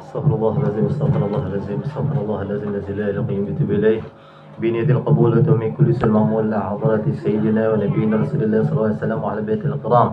استغفر الله العظيم استغفر الله العظيم استغفر الله العظيم الذي لا اله الا هو يتوب اليه بنية القبول ومن كل سلم مأمول حضرة سيدنا ونبينا رسول الله صلى الله عليه وسلم وعلى بيته الكرام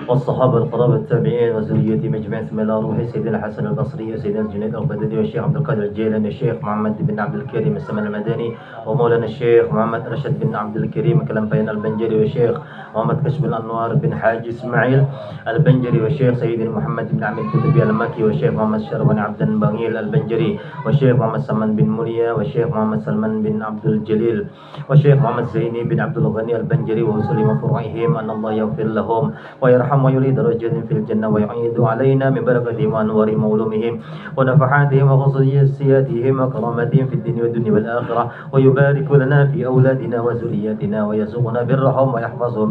والصحابة القرابة التابعين وذريتهم أجمعين ثم إلى روح سيدنا الحسن البصري وسيدنا الجنيد البغدادي والشيخ عبد القادر الجيلاني والشيخ محمد بن عبد الكريم السمن المدني ومولانا الشيخ محمد رشد بن عبد الكريم كلمبين البنجري والشيخ محمد كشف الأنوار بن حاج إسماعيل البنجري والشيخ سيدنا محمد بن عبد الكتبي المكي والشيخ محمد شرباني عبد البغيل البنجري والشيخ محمد سلمان بن منيا والشيخ محمد سلمان بن عبد الجليل والشيخ محمد زيني بن عبد الغني البنجري وسلم فروعهم أن الله يغفر لهم ويرحم ويريد درجات في الجنة ويعيد علينا من بركتهم وأنوار مولومهم ونفحاتهم وخصوصياتهم وكرامتهم في الدين والدنيا والآخرة ويبارك لنا في أولادنا وذرياتنا ويرزقنا برهم ويحفظهم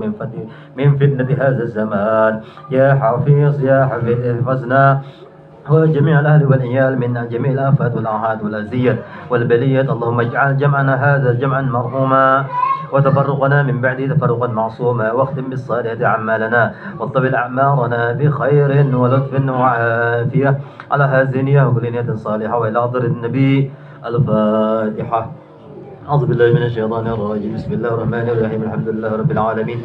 من فتنة هذا الزمان يا حفيظ يا حفيظ احفظنا وجميع الأهل والعيال من جميع الآفات والآهات والأذية والبليات اللهم اجعل جمعنا هذا جمعا مرحوما وتفرقنا من بعده تفرقا معصوما واختم بالصالحات أعمالنا وطبل أعمارنا بخير ولطف وعافية على هذه النية وكل نية صالحة وإلى حضرة النبي الفاتحة أعوذ بالله من الشيطان الرجيم بسم الله الرحمن الرحيم الحمد لله رب العالمين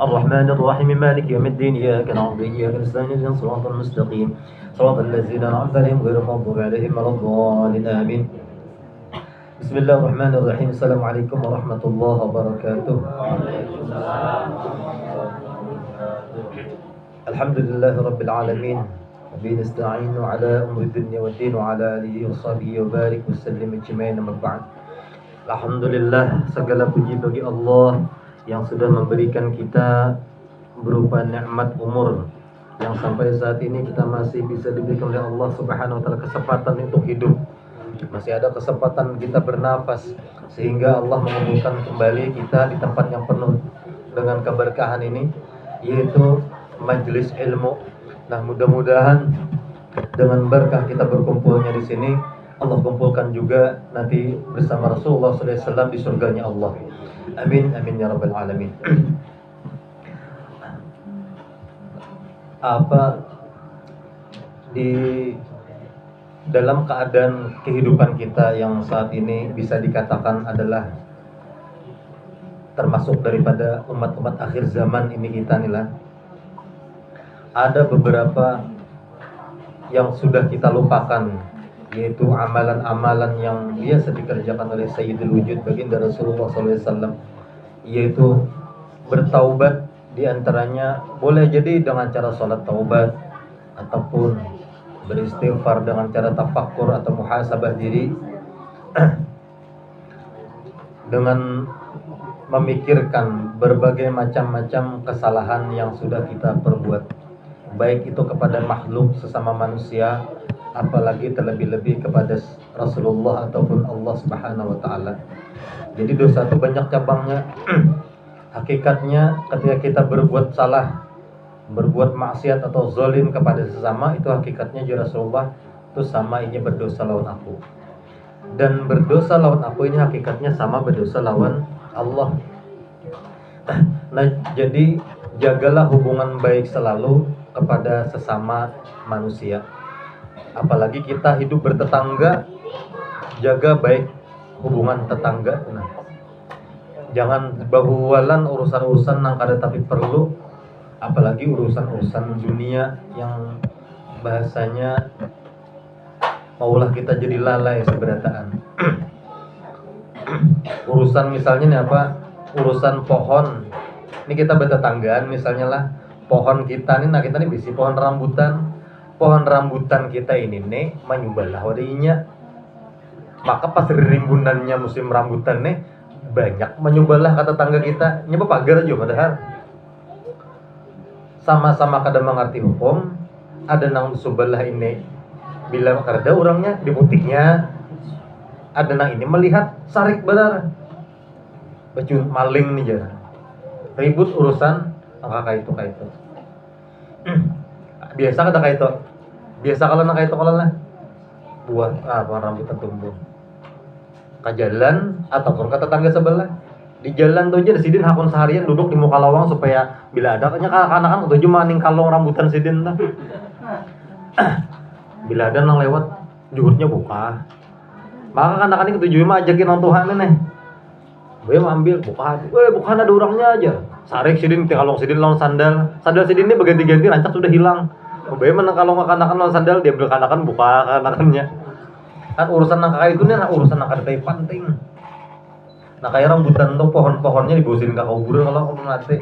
الرحمن الرحيم مالك يوم الدين إياك نعبد وإياك نستعين اهدنا الصراط المستقيم صراط الذين أنعمت عليهم غير المغضوب عليهم ولا الضالين آمين بسم الله الرحمن الرحيم السلام عليكم ورحمة الله وبركاته الحمد لله رب العالمين وبه نستعين على أمر الدنيا والدين وعلى آله وصحبه وبارك وسلم أجمعين أما بعد. Alhamdulillah, segala puji bagi Allah yang sudah memberikan kita berupa nikmat umur yang sampai saat ini kita masih bisa diberikan oleh Allah Subhanahu wa taala kesempatan untuk hidup. Masih ada kesempatan kita bernafas sehingga Allah mengumpulkan kembali kita di tempat yang penuh dengan keberkahan ini, yaitu majelis ilmu. Nah, mudah-mudahan dengan berkah kita berkumpulnya di sini, Allah kumpulkan juga nanti bersama Rasulullah SAW di surganya Allah. Amin, amin ya rabbal alamin. Apa di dalam keadaan kehidupan kita yang saat ini bisa dikatakan adalah termasuk daripada umat-umat akhir zaman ini kita nih lah, ada beberapa yang sudah kita lupakan, yaitu amalan-amalan yang biasa dikerjakan oleh Sayyidul Wujud baginda Rasulullah SAW, yaitu bertaubat. Di antaranya boleh jadi dengan cara sholat taubat ataupun beristighfar dengan cara tafakkur atau muhasabah diri dengan memikirkan berbagai macam-macam kesalahan yang sudah kita perbuat, baik itu kepada makhluk sesama manusia, apalagi terlebih-lebih kepada Rasulullah ataupun Allah Subhanahu wa taala. Jadi dosa itu banyak cabangnya. Hakikatnya ketika kita berbuat salah, berbuat maksiat atau zalim kepada sesama, itu hakikatnya ya Rasulullah, itu sama ini berdosa lawan aku. Dan berdosa lawan aku ini hakikatnya sama berdosa lawan Allah. Nah, jadi jagalah hubungan baik selalu kepada sesama manusia. Apalagi kita hidup bertetangga, jaga baik hubungan tetangga. Nah, jangan bahuwalan urusan-urusan nang kada tapi perlu, apalagi urusan-urusan dunia yang bahasanya maulah kita jadi lalai seberataan. Urusan misalnya nih apa? Urusan pohon. Ini kita bertetanggaan misalnya lah, pohon kita nih, nah kita nih bisi pohon rambutan. Pohon rambutan kita ini nih menyubalah wadinya. Maka pas rimbunannya musim rambutan nih banyak menyubalah kata tangga kita, nyoba pagar aja padahal. Sama-sama kada mengerti hukum, ada nang subalah ini bila kada orangnya di butiknya, ada nang ini melihat sarik benar. Bacun maling nih jarang. Ribut urusan kakak itu kayak itu. Biasa kada kayak itu. Biasa kalau nak kayak itu kalau lah buah rambutan tumbuh. Ke jalan ataupun ke tetangga sebelah. Di jalan tuh aja sidin hakun seharian duduk di muka lawang supaya bila ada kan anak-anak tujuh maning kalong rambutan sidin lah. Bila ada nang lewat juhurnya buka. Maka anak-anak ketujuh mah ajakin nang Tuhan nih. Gue mau ambil bukan, bukan ada orangnya aja. Sarik sidin kalau sidin lawan sandal sidin ini berganti-ganti rancak sudah hilang. Gue mana kalau kanakan lawan sandal dia ambil kanakan buka kanakannya. Kan urusan nang kakak itu nih urusan nang kada penting. Nah kayak rambutan tuh pohon-pohonnya dibosin ke kubur kalau kamu mati.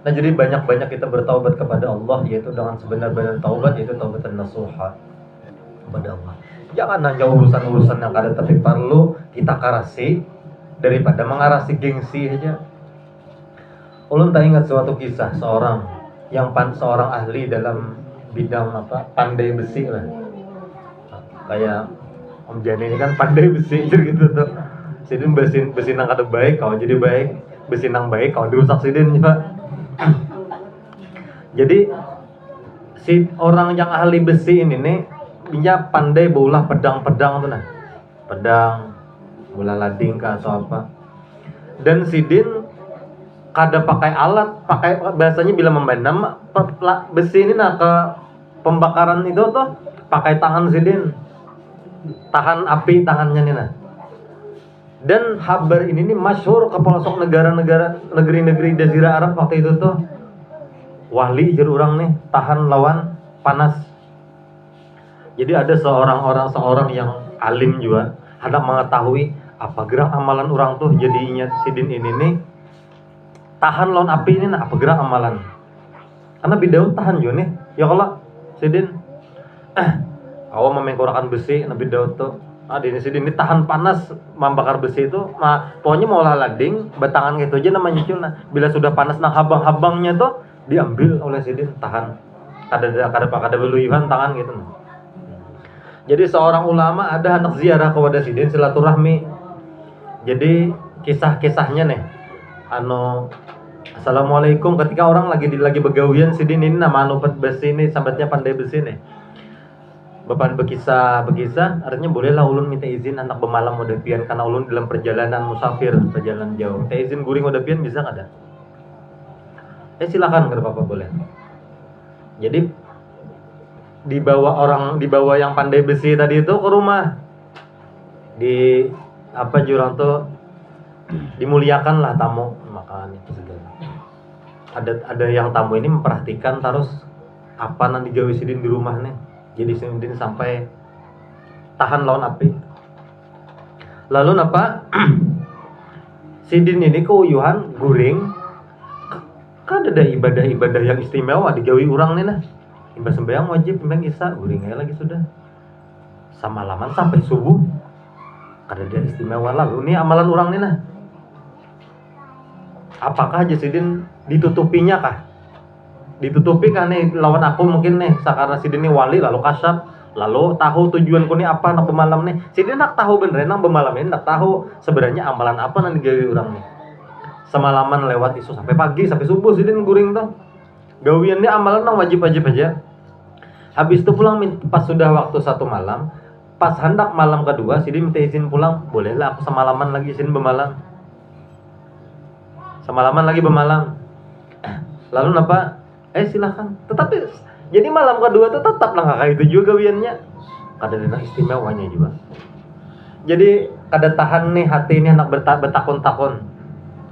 Nah jadi banyak-banyak kita bertaubat kepada Allah, yaitu dengan sebenar-benar taubat, yaitu taubatan nasuha kepada Allah. Jangan hanya urusan-urusan yang kada tapi perlu kita karasi daripada mengarasi gengsi aja. Ulun tak ingat suatu kisah seorang ahli dalam bidang pandai besi lah. Kayak Om Jani ini kan pandai besi gitu tuh. Sidin besi nang kada baik, kau jadi baik. Besi nang baik, kau dirusak sidin juga. Jadi si orang yang ahli besi ini nih dia pandai baulah pedang-pedang tuh nah. Pedang bola lading kah atau apa. Dan sidin kada pakai alat, pakai bahasanya bila memendam besi ini nah ke pembakaran itu tuh pakai tangan sidin. Tahan api tangannya nih nah. Dan habar ini nih masyhur ke pelosok negeri-negeri Jazirah Arab waktu itu tuh. Wali jer orang nih tahan lawan panas. Jadi ada seorang yang alim juga hendak mengetahui apa gerak amalan orang tuh jadinya sidin ini nih tahan lawan api ini nah apa gerak amalan. Karena bidau tahan juga nih. Ya kalau sidin awal memengkorakan besi nabi Daud tuh ini sidin ini tahan panas membakar besi itu pokoknya mau lading batangan gitu aja namanya cul. Nah bila sudah panas nah habang-habangnya tuh diambil oleh sidin tahan kada beluyuhan tangan gitu. Jadi seorang ulama ada hendak ziarah kepada sidin silaturahmi. Jadi kisahnya nih assalamualaikum ketika orang lagi begawian sidin ini nama besi ini sambatnya pandai besi nih. Bapak berkisah artinya bolehlah ulun minta izin anak bemalam udah pian karena ulun dalam perjalanan musafir perjalanan jauh. Minta izin guring udah pian bisa nggak ada? Silakan kalau Bapak boleh. Jadi dibawa yang pandai besi tadi itu ke rumah. Di jurang tuh dimuliakan lah tamu makan itu segala. Ada yang tamu ini memperhatikan terus apa nanti digawe sidin di rumah nih. Jadi sidin sampai tahan lawan api. Lalu sidin ini keuyuhan guring. Kan ada ibadah-ibadah yang istimewa digawi orang nih nah. Imbas sembahyang wajib sembahyang isya guring aja lagi sudah. Samalaman sampai subuh. Kada ada istimewa lalu ini amalan orang nih nah. Apakah sidin ditutupinya kah? Ditutupi kan nih lawan aku mungkin nih karena sidin ini wali lalu kasab lalu tahu tujuanku nih apa nak bemalam nih. Sidin nak tahu beneran nang bemalam ini nak tahu sebenarnya amalan apa nang digawi orang nih. Semalaman lewat isu sampai pagi sampai subuh sidin guring tuh. Gawiannya amalan nang wajib-wajib aja. Habis itu pulang pas sudah waktu satu malam, pas hendak malam kedua sidin minta izin pulang, bolehlah aku semalaman lagi sidin bemalam. Semalaman lagi bemalam. Lalu silakan. Tetapi jadi malam kedua tuh tetap lah kayak itu juga gawiannya. Kada ada istimewanya juga. Jadi kada tahan nih hati ini anak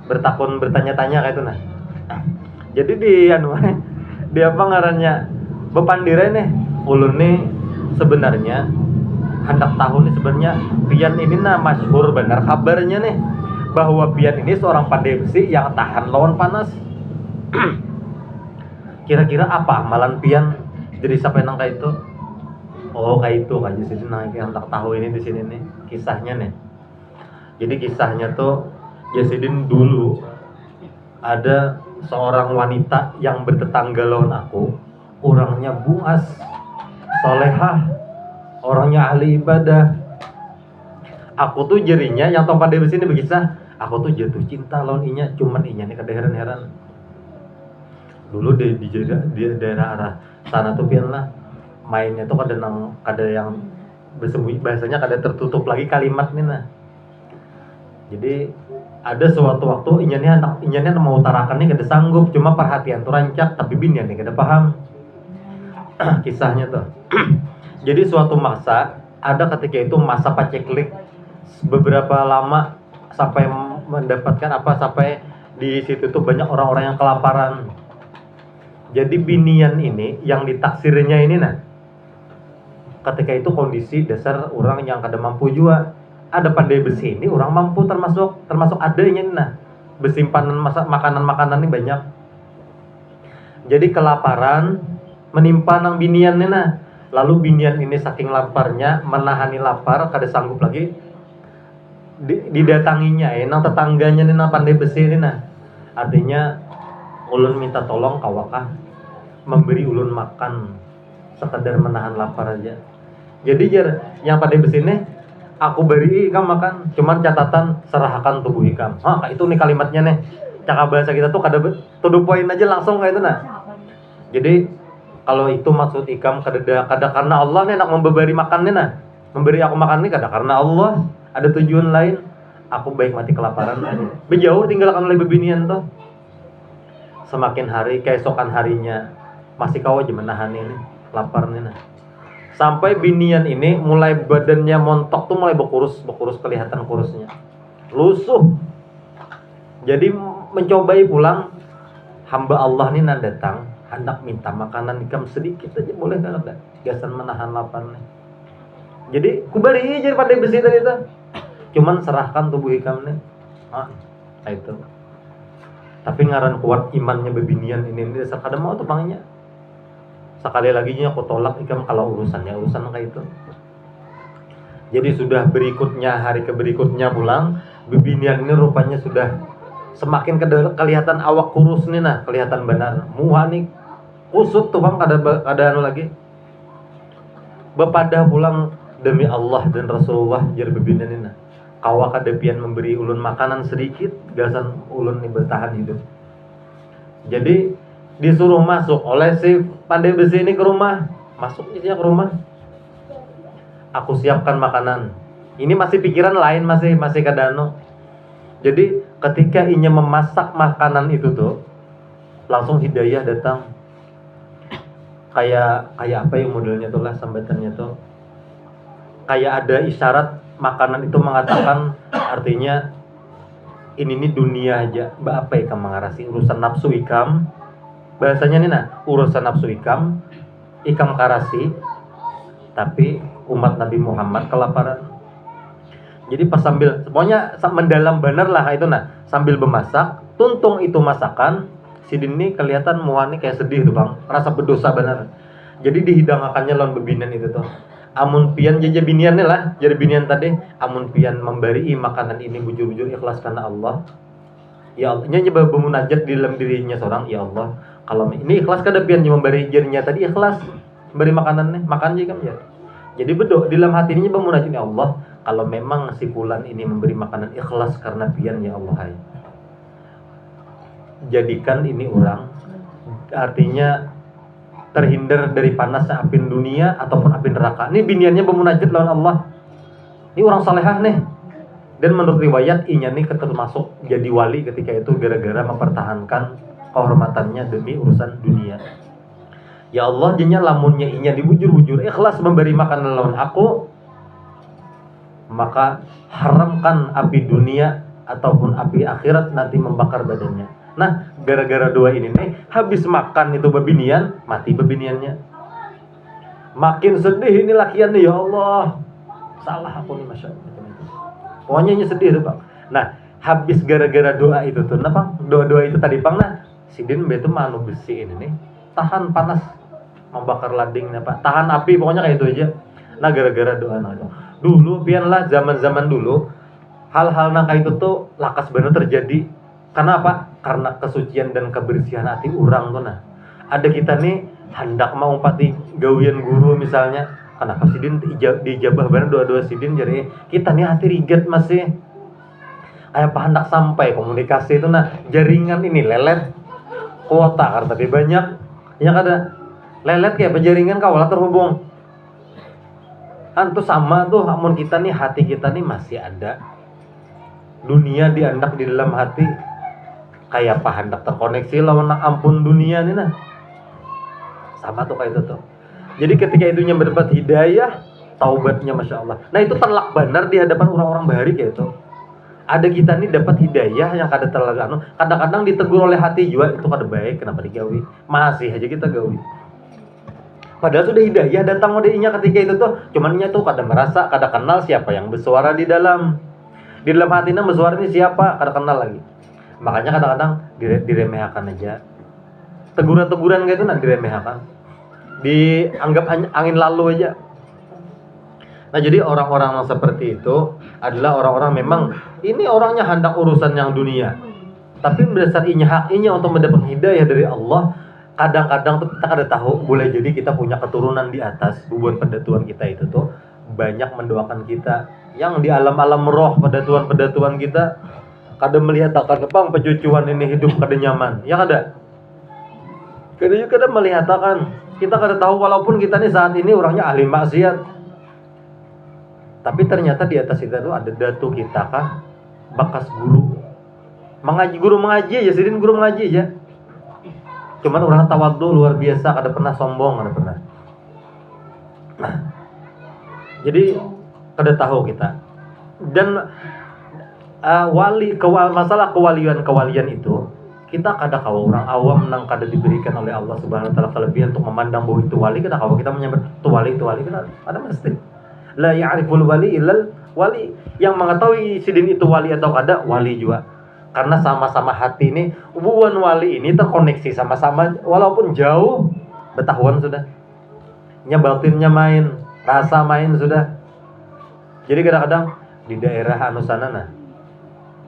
bertanya-tanya kayak itu nah. Jadi di apa ngarannya bepandirai nih ulun nih sebenarnya hendak tahu nih sebenarnya pian ini nah masyhur benar kabarnya nih bahwa pian ini seorang pandai besi yang tahan lawan panas. Kira-kira apa amalan pian jadi sampai nang kayak itu? Oh kayak itu aja sih nang hendak tahu ini di sini nih kisahnya nih. Jadi kisahnya tuh Yasidin dulu ada seorang wanita yang bertetangga lawan aku, orangnya buas, solehah, orangnya ahli ibadah. Aku tuh jerinya yang tempat di sini berkisah, aku tuh jatuh cinta lawan inya, cuman inya nih kada heran-heran. Dulu di daerah arah sana tuh pian lah, mainnya tuh kada yang bersembunyi, bahasanya kada tertutup lagi kalimat nih nah. Jadi ada suatu waktu inyanya mau utarakan nih kada sanggup, cuma perhatian tuh rancak tapi binian nih kada paham. Kisahnya tuh Jadi suatu masa ada ketika itu masa paceklik beberapa lama sampai mendapatkan sampai di situ tuh banyak orang-orang yang kelaparan. Jadi binian ini yang ditaksirnya ini ketika itu kondisi dasar orang yang kada mampu juga. Ada pandai besi ini orang mampu termasuk adanya bersimpanan makanan ini banyak. Jadi kelaparan menimpa nang binian ini lalu binian ini saking laparnya menahani lapar kada sanggup lagi didatanginya nang tetangganya nang pandai besi ini artinya ulun minta tolong kawakah memberi ulun makan sekedar menahan lapar aja. Jadi yang pandai besi ini aku beri ikam makan, cuman catatan serahkan tubuh ikam. Itu nih kalimatnya nih. Cakap bahasa kita tuh kada to the point aja langsung kayak itu Jadi kalau itu maksud ikam kada karena Allah nih nak memberi makan nih memberi aku makan nih kada karena Allah, ada tujuan lain. Aku baik mati kelaparan aja. Bejauh tinggalkan oleh bebinian tuh. Semakin hari keesokan harinya masih kau aja menahan ini lapar nih sampai binian ini mulai badannya montok tuh mulai berkurus kelihatan kurusnya lusuh. Jadi mencobai pulang hamba Allah nih datang hendak minta makanan ikam sedikit aja boleh kada gasan menahan lapar nih. Jadi kubari jadi pandai besi tadi itu cuman serahkan tubuh ikam nih itu. Tapi ngaran kuat imannya bebinian ini dasar kada mau tuh pangnya. Sekali lagi aku tolak ikam kalau urusan kayak itu. Jadi sudah hari berikutnya pulang, bebinian ini rupanya sudah semakin kelihatan awak kurus nih kelihatan benar. Muha nih kusut tuh bang kada lagi. Bepada pulang demi Allah dan Rasulullah jar bebinian ini kawak kada pian memberi ulun makanan sedikit, gasan ulun nih bertahan hidup. Jadi disuruh masuk oleh si pandai besi ini ke rumah. Masuk isinya ke rumah. Aku siapkan makanan. Ini masih pikiran lain masih kadano. Jadi ketika inya memasak makanan itu tuh langsung hidayah datang. Kayak apa yang modelnya tuh lah sambatannya tuh. Kayak ada isyarat makanan itu mengatakan artinya ini nih dunia aja. Apa ikam mengarasi urusan nafsu ikam. Bahasanya nih urusan nafsu ikam karasi, tapi umat Nabi Muhammad kelaparan. Jadi pas pokoknya mendalam bener lah itu sambil memasak, tuntung itu masakan, si Dini kelihatan muani kayak sedih tuh bang, rasa berdosa bener. Jadi dihidangakannya lawan bebinian itu tuh. Amun pian jaja biniannya lah, jadi binian tadi, amun pian memberi makanan ini bujur-bujur ikhlas karena Allah. Ya Allah, nyoba bermunajat di dalam dirinya seorang, ya Allah, kalau ini ikhlas kada pian memberi jarinya tadi ikhlas beri makanan nih, makan aja kan ya. Jadi bedo di dalam hati ini bermunajat, ya Allah, kalau memang si fulan ini memberi makanan ikhlas karena pian ya Allah, hai. Jadikan ini orang artinya terhindar dari panasnya api dunia ataupun api neraka. Ini biniannya bermunajat lawan Allah. Ini orang salehah nih. Dan menurut riwayat inya nih termasuk jadi wali ketika itu gara-gara mempertahankan kehormatannya demi urusan dunia. Ya Allah, jenya lamunnya inya dibujur-bujur ikhlas memberi makanan lawan aku, maka haramkan api dunia ataupun api akhirat nanti membakar badannya. Nah, gara-gara doa ini nih, habis makan itu bebinian, mati bebiniannya. Makin sedih ini lakian nih, ya Allah, salah aku nih, Masya Allah. Pokoknya ini sedih tuh bang. Nah, habis gara-gara doa itu tuh, bang, doa-doa itu tadi bang, si Din itu manu besi ini nih, tahan panas, membakar lading, pak, tahan api, pokoknya kayak itu aja. Nah, gara-gara doa itu. Dulu, pianlah zaman-zaman dulu, hal-hal nang kayak itu tuh lakas bener terjadi. Karena apa? Karena kesucian dan kebersihan hati orang tuh Ada kita nih hendak mau pati gawian guru misalnya. Kenapa Sidin dijabah bener doa-doa Sidin jadi kita nih hati riget masih apa hendak sampai komunikasi itu jaringan ini lelet kuota kan tapi banyak ya kada lelet kayak jaringan kawalah terhubung kan tuh sama tuh amun kita nih hati kita nih masih ada dunia diandak di dalam hati kayak apa hendak terkoneksi lawan ampun dunia nih sama tuh kayak itu tuh. Jadi ketika itunya mendapat hidayah, taubatnya Masya Allah. Nah itu telak benar di hadapan orang-orang baharik ya itu. Ada kita nih dapat hidayah yang kada terlalu kadang-kadang ditegur oleh hati juga, itu kada baik, kenapa digawi? Masih aja kita gawi. Padahal sudah hidayah datang odainya ketika itu tuh, cuman nya tuh kada merasa, kada kenal siapa yang bersuara di dalam hatinya bersuara ini siapa, kada kenal lagi. Makanya kadang-kadang diremehkan aja. Teguran-teguran kayak itu nanti diremehkan. Dianggap angin lalu aja. Nah jadi orang-orang yang seperti itu adalah orang-orang memang ini orangnya hendak urusan yang dunia, tapi berdasarkan haknya untuk mendapat hidayah dari Allah. Kadang-kadang tuh kita kada tahu, boleh jadi kita punya keturunan di atas bubuhan pendatuan kita itu tuh banyak mendoakan kita yang di alam-alam roh pendatuan kita kada melihat akan apa pecucuan ini hidup kada nyaman, ya kada. Kada melihat akan kita kada tahu walaupun kita nih saat ini orangnya ahli maksiat. Tapi ternyata di atas kita tuh ada datu kita kah bekas guru mengaji aja, sidin guru mengaji aja. Cuman orang tawadhu luar biasa, kada pernah sombong, kada pernah. Nah, jadi kada tahu kita. Dan masalah kewalian itu kita kada kawa orang awam nang kada diberikan oleh Allah Subhanahu wa taala kelebihan untuk memandang bahwa itu wali, kada kawa kita menyambat itu wali kita ada mesti. La ya'riful wali illal wali. Yang mengetahui sidin itu wali atau kada wali juga. Karena sama-sama hati ini, hubungan wali ini terkoneksi sama-sama walaupun jauh, betahuan sudah. Nya batinnya main, rasa main sudah. Jadi kadang-kadang di daerah anu sana nah,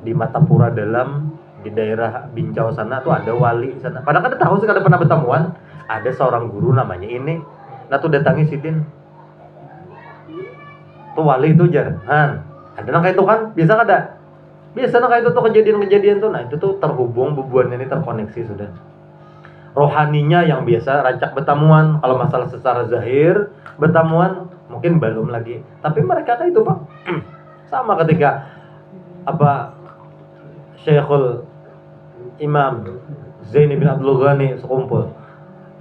di Matapura dalam, di daerah Bincau sana tuh ada wali sana. Padahal kada tahu sih, kada pernah bertemuan. Ada seorang guru namanya ini. Nah tuh datangi sidin. Tuh wali itu jarang. Ada nang kayak itu kan, biasa kada? Biasa nang kayak itu tuh kejadian-kejadian tuh. Nah itu tuh terhubung, bubuan ini terkoneksi sudah. Rohaninya yang biasa rancak bertemuan, kalau masalah secara zahir bertemuan mungkin belum lagi. Tapi mereka kayak itu Pak. Sama ketika Syekhul Imam Zaini bin Abdul Ghani sekumpul.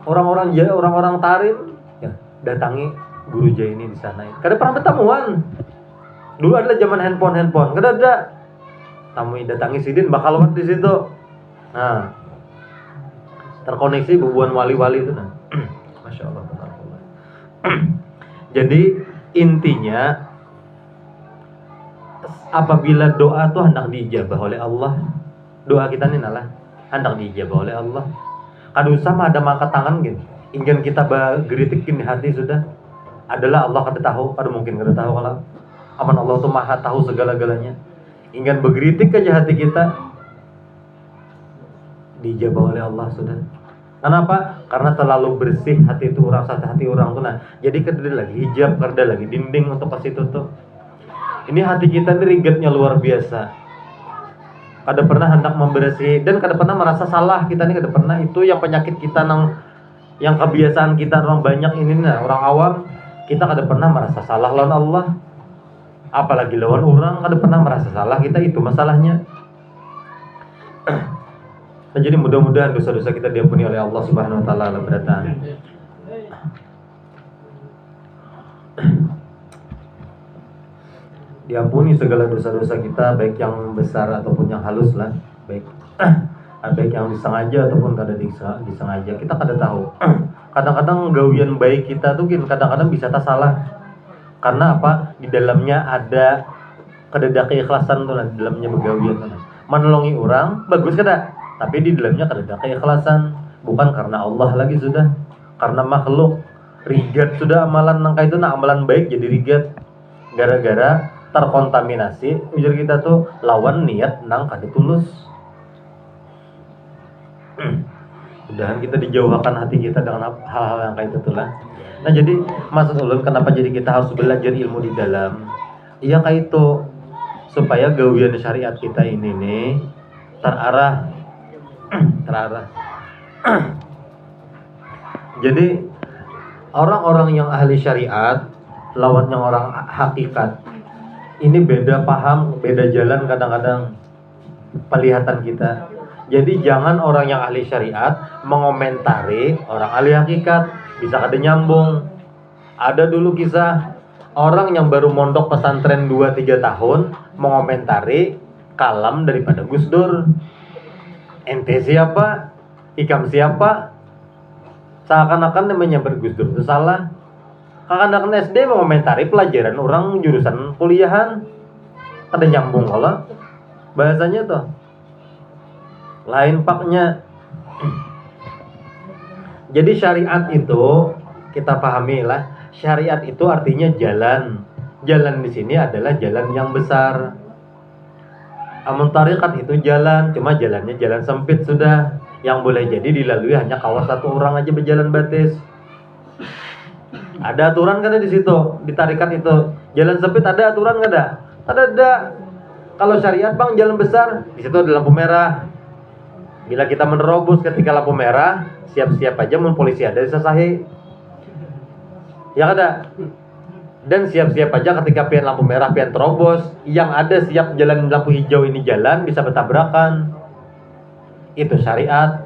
Orang-orang tarim ya, datangi guru Jaini di sana. Kada pernah bertemuan. Dulu adalah zaman handphone. Kada ada. Tamu datangi sidin bakal lewat di situ. Nah, terkoneksi bubuhan wali-wali itu nah. Masya Allah. Jadi intinya apabila doa tuh hendak diijabah oleh Allah, doa kita ini nalah hendak diijabah oleh Allah. Kada usah mah ada mangkat tangan gitu. Ingin kita geritikin di hati sudah. Adalah Allah kada tahu, kada mungkin kada tahu kalau aman Allah tuh maha tahu segala-galanya. Ingin bergeritik aja hati kita, dijabah oleh Allah sudah. Kenapa? Karena terlalu bersih hati itu orang, hati orang tuh nah. Jadi kada lagi hijab, kada lagi dinding untuk ke situ tuh. Ini hati kita ini rigetnya luar biasa. Kada pernah hendak membersih dan kada pernah merasa salah kita ini, kada pernah. Itu yang penyakit kita yang kebiasaan kita orang banyak ini nah, orang awam. Kita kada pernah merasa salah lawan Allah, apalagi lawan orang kada pernah merasa salah kita, itu masalahnya. Nah, jadi mudah-mudahan dosa-dosa kita diampuni oleh Allah Subhanahu wa taala beratan. Diampuni segala dosa-dosa kita, baik yang besar ataupun yang halus lah, baik yang disengaja ataupun kada disengaja. Kita kada tahu. Kadang-kadang gawian baik kita tuh kadang-kadang bisa tak salah. Karena apa? Di dalamnya ada kada keikhlasan tuh, di dalamnya begawian tuh. Menolongi orang bagus kada, tapi di dalamnya kada keikhlasan. Bukan karena Allah lagi sudah, karena makhluk. Rigat sudah amalan nangka itu nah, amalan baik jadi rigat. Gara-gara terkontaminasi ujar kita tuh lawan niat nang kada tulus. Mudahan kita dijauhkan hati kita dengan hal-hal yang kayak itu lah. Nah jadi maksud ulun kenapa jadi kita harus belajar ilmu di dalam, iya kayak itu supaya gawian syariat kita ini nih terarah. Jadi orang-orang yang ahli syariat lawan yang orang hakikat ini beda paham, beda jalan kadang-kadang pelihatan kita. Jadi jangan orang yang ahli syariat mengomentari orang ahli hakikat, bisa kada nyambung. Ada dulu kisah orang yang baru mondok pesantren 2-3 tahun mengomentari kalam daripada Gus Dur. Ente siapa? Ikam siapa? Seakan-akan namanya Gus Dur itu salah. Kakak-kakak SD mengomentari pelajaran orang jurusan kuliahan. Ada nyambung kalau bahasanya tuh. Lain paknya. Jadi syariat itu kita pahami lah. Syariat itu artinya jalan. Jalan di sini adalah jalan yang besar. Amun tarikat itu jalan, cuma jalannya jalan sempit sudah. Yang boleh jadi dilalui hanya kawas satu orang aja berjalan batis. Ada aturan kan di situ, di tarikat itu. Jalan sempit ada aturan nggak ada? Ada. Kalau syariat bang jalan besar, di situ ada lampu merah. Bila kita menerobos ketika lampu merah, siap-siap aja mun polisi ada disasahi. Ya ada. Dan siap-siap aja ketika pian lampu merah pian terobos, yang ada siap jalan lampu hijau ini jalan bisa bertabrakan. Itu syariat.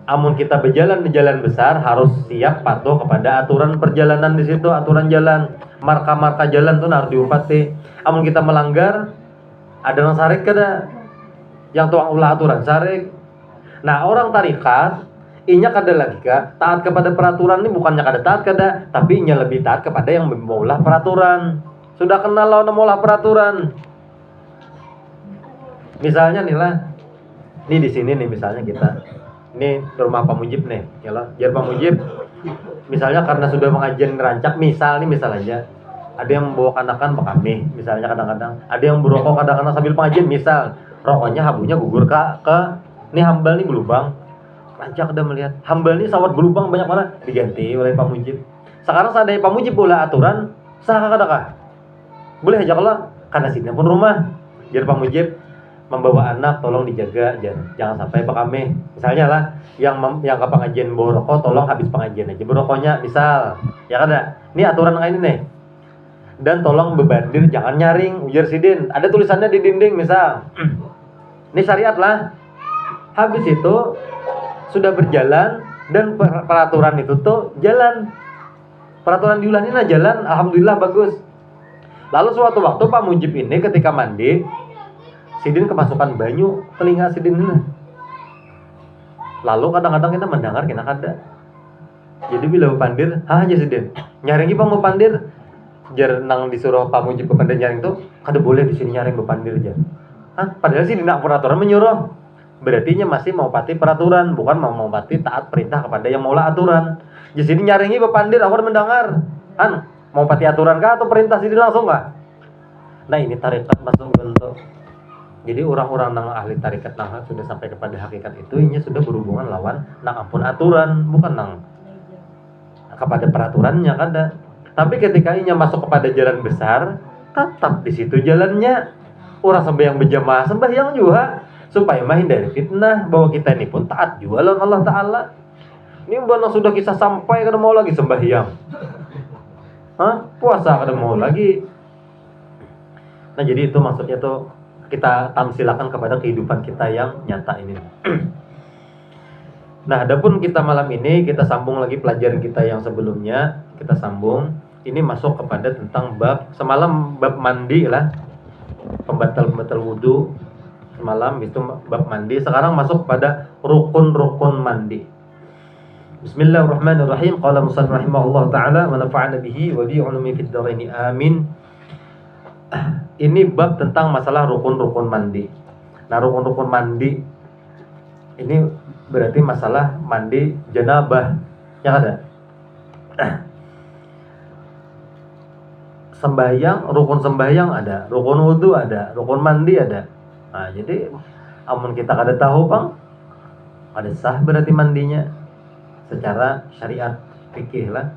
Amun kita berjalan di jalan besar harus siap patuh kepada aturan perjalanan di situ, aturan jalan, marka-marka jalan tuh harus diumpati. Amun kita melanggar, ada yang sarik kada, yang tuang ulah aturan sarik. Nah orang tarikat, inya kada lagi taat kepada peraturan ini bukannya kada taat kada, tapi inya lebih taat kepada yang memaulah peraturan. Sudah kenal lawan memaulah peraturan. Misalnya nih lah, nih di sini nih misalnya kita. Ini rumah Pak Mujib nih, ya lah. Jar Pak Mujib, misalnya karena sudah mengajian rancak, misal aja, ada yang membawa kanakan Pak kami, misalnya kadang-kadang, ada yang berokok kadang-kadang sambil pengajian, misal rokoknya habunya gugur ke ini hambal nih gelubang, rancak udah melihat hambal nih sawat gelubang banyak mana diganti oleh Pak Mujib. Sekarang seandainya Pak Mujib pula aturan, sah kadang boleh aja kalau karena sini pun rumah, jar Pak Mujib. Membawa anak tolong dijaga jangan sampai Pak kami misalnya lah yang ke pengajian bawa rokok tolong habis pengajian aja berokoknya misal ya kan ini aturan kayak ini nih dan tolong bebandir jangan nyaring ujar sidin ada tulisannya di dinding misal ini syariat lah habis itu sudah berjalan dan peraturan itu tuh jalan peraturan diulangi lah jalan alhamdulillah bagus lalu suatu waktu Pak Mujib ini ketika mandi sidin kemasukan banyu telinga sidin ini. Lalu kadang-kadang kita mendengar kena kada. Jadi bila pandir, aja sidin. Nyaring Pak mau pandir, jar nang disuruh Pak Mujib ke pandir nyaring tuh, kada boleh di sini nyaring bepandir aja. Padahal sih dina peraturan menyuruh. Berarti nya masih mau pati peraturan, bukan mau pati taat perintah kepada yang maulah aturan. Jadi sini nyaringi bepandir, aku mendengar. Mau pati aturan kah atau perintah sidin langsung kah? Nah ini tarikat masuk bentuk. Jadi orang-orang nang ahli tarikat nang sudah sampai kepada hakikat itu inya sudah berhubungan lawan nang ampun aturan bukan nang kepada peraturannya kada. Tapi ketika inya masuk kepada jalan besar, tetap di situ jalannya. Orang sembahyang berjamaah sembahyang juga supaya menghindari fitnah bahwa kita ini pun taat juga lawan Allah Taala. Ini benar sudah kisah sampai kada mau lagi sembahyang. Puasa kada mau lagi. Nah jadi itu maksudnya tuh kita tamsilakan kepada kehidupan kita yang nyata ini. Nah, adapun kita malam ini kita sambung lagi pelajaran kita yang sebelumnya, kita sambung. Ini masuk kepada tentang bab semalam bab mandi lah. Pembatal-pembatal wudu. Semalam itu bab mandi, sekarang masuk kepada rukun-rukun mandi. Bismillahirrahmanirrahim. Qala musannif rahimahullah taala wa nafa'ana bihi wa bi 'ulumi fid dharain amin. Ini bab tentang masalah rukun-rukun mandi. Nah, rukun-rukun mandi ini berarti masalah mandi janabah yang ada. Sembahyang, rukun sembahyang ada, rukun wudu ada, rukun mandi ada. Nah, jadi amun kita kada tahu, Bang, ada sah berarti mandinya secara syariat fikih lah.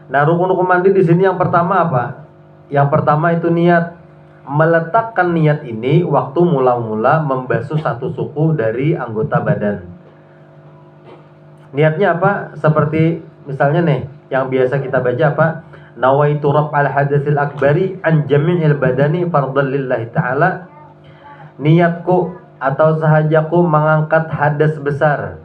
Nah, rukun-rukun mandi di sini yang pertama apa? Yang pertama itu niat. Meletakkan niat ini waktu mula-mula membasuh satu suku dari anggota badan. Niatnya apa? Seperti misalnya nih, yang biasa kita baca apa? Nawaitu raf'al hadatsil akbari an jami'il badani fardhan lillahi ta'ala. Niatku atau sahajaku mengangkat hadas besar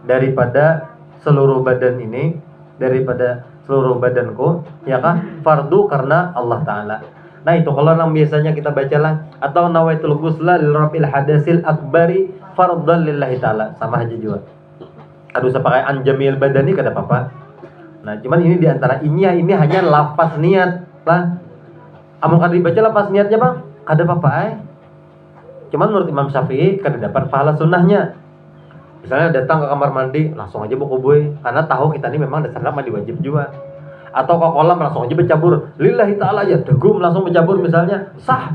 daripada seluruh badan ini daripada seluruh badanku, ya kah? Fardu karena Allah Ta'ala. Nah itu kalau yang biasanya kita baca lah, atau nawaitul ghusla lil rabbil hadasil akbari fardhan lillahi ta'ala, sama aja juga. Aduh saya pakai anjamil badani kada apa-apa. Nah cuman ini diantara ini hanya lafaz niat lah. Amun kada dibaca lafaz niatnya bang, kada apa-apa Cuman menurut Imam Syafi'i kada dapat pahala sunnahnya. Misalnya datang ke kamar mandi langsung aja buku boy, karena tahu kita ini memang dasarnya mandi wajib juga. Atau ke kolam langsung aja bercabur lillahi ta'ala aja, degum langsung bercabur misalnya, sah.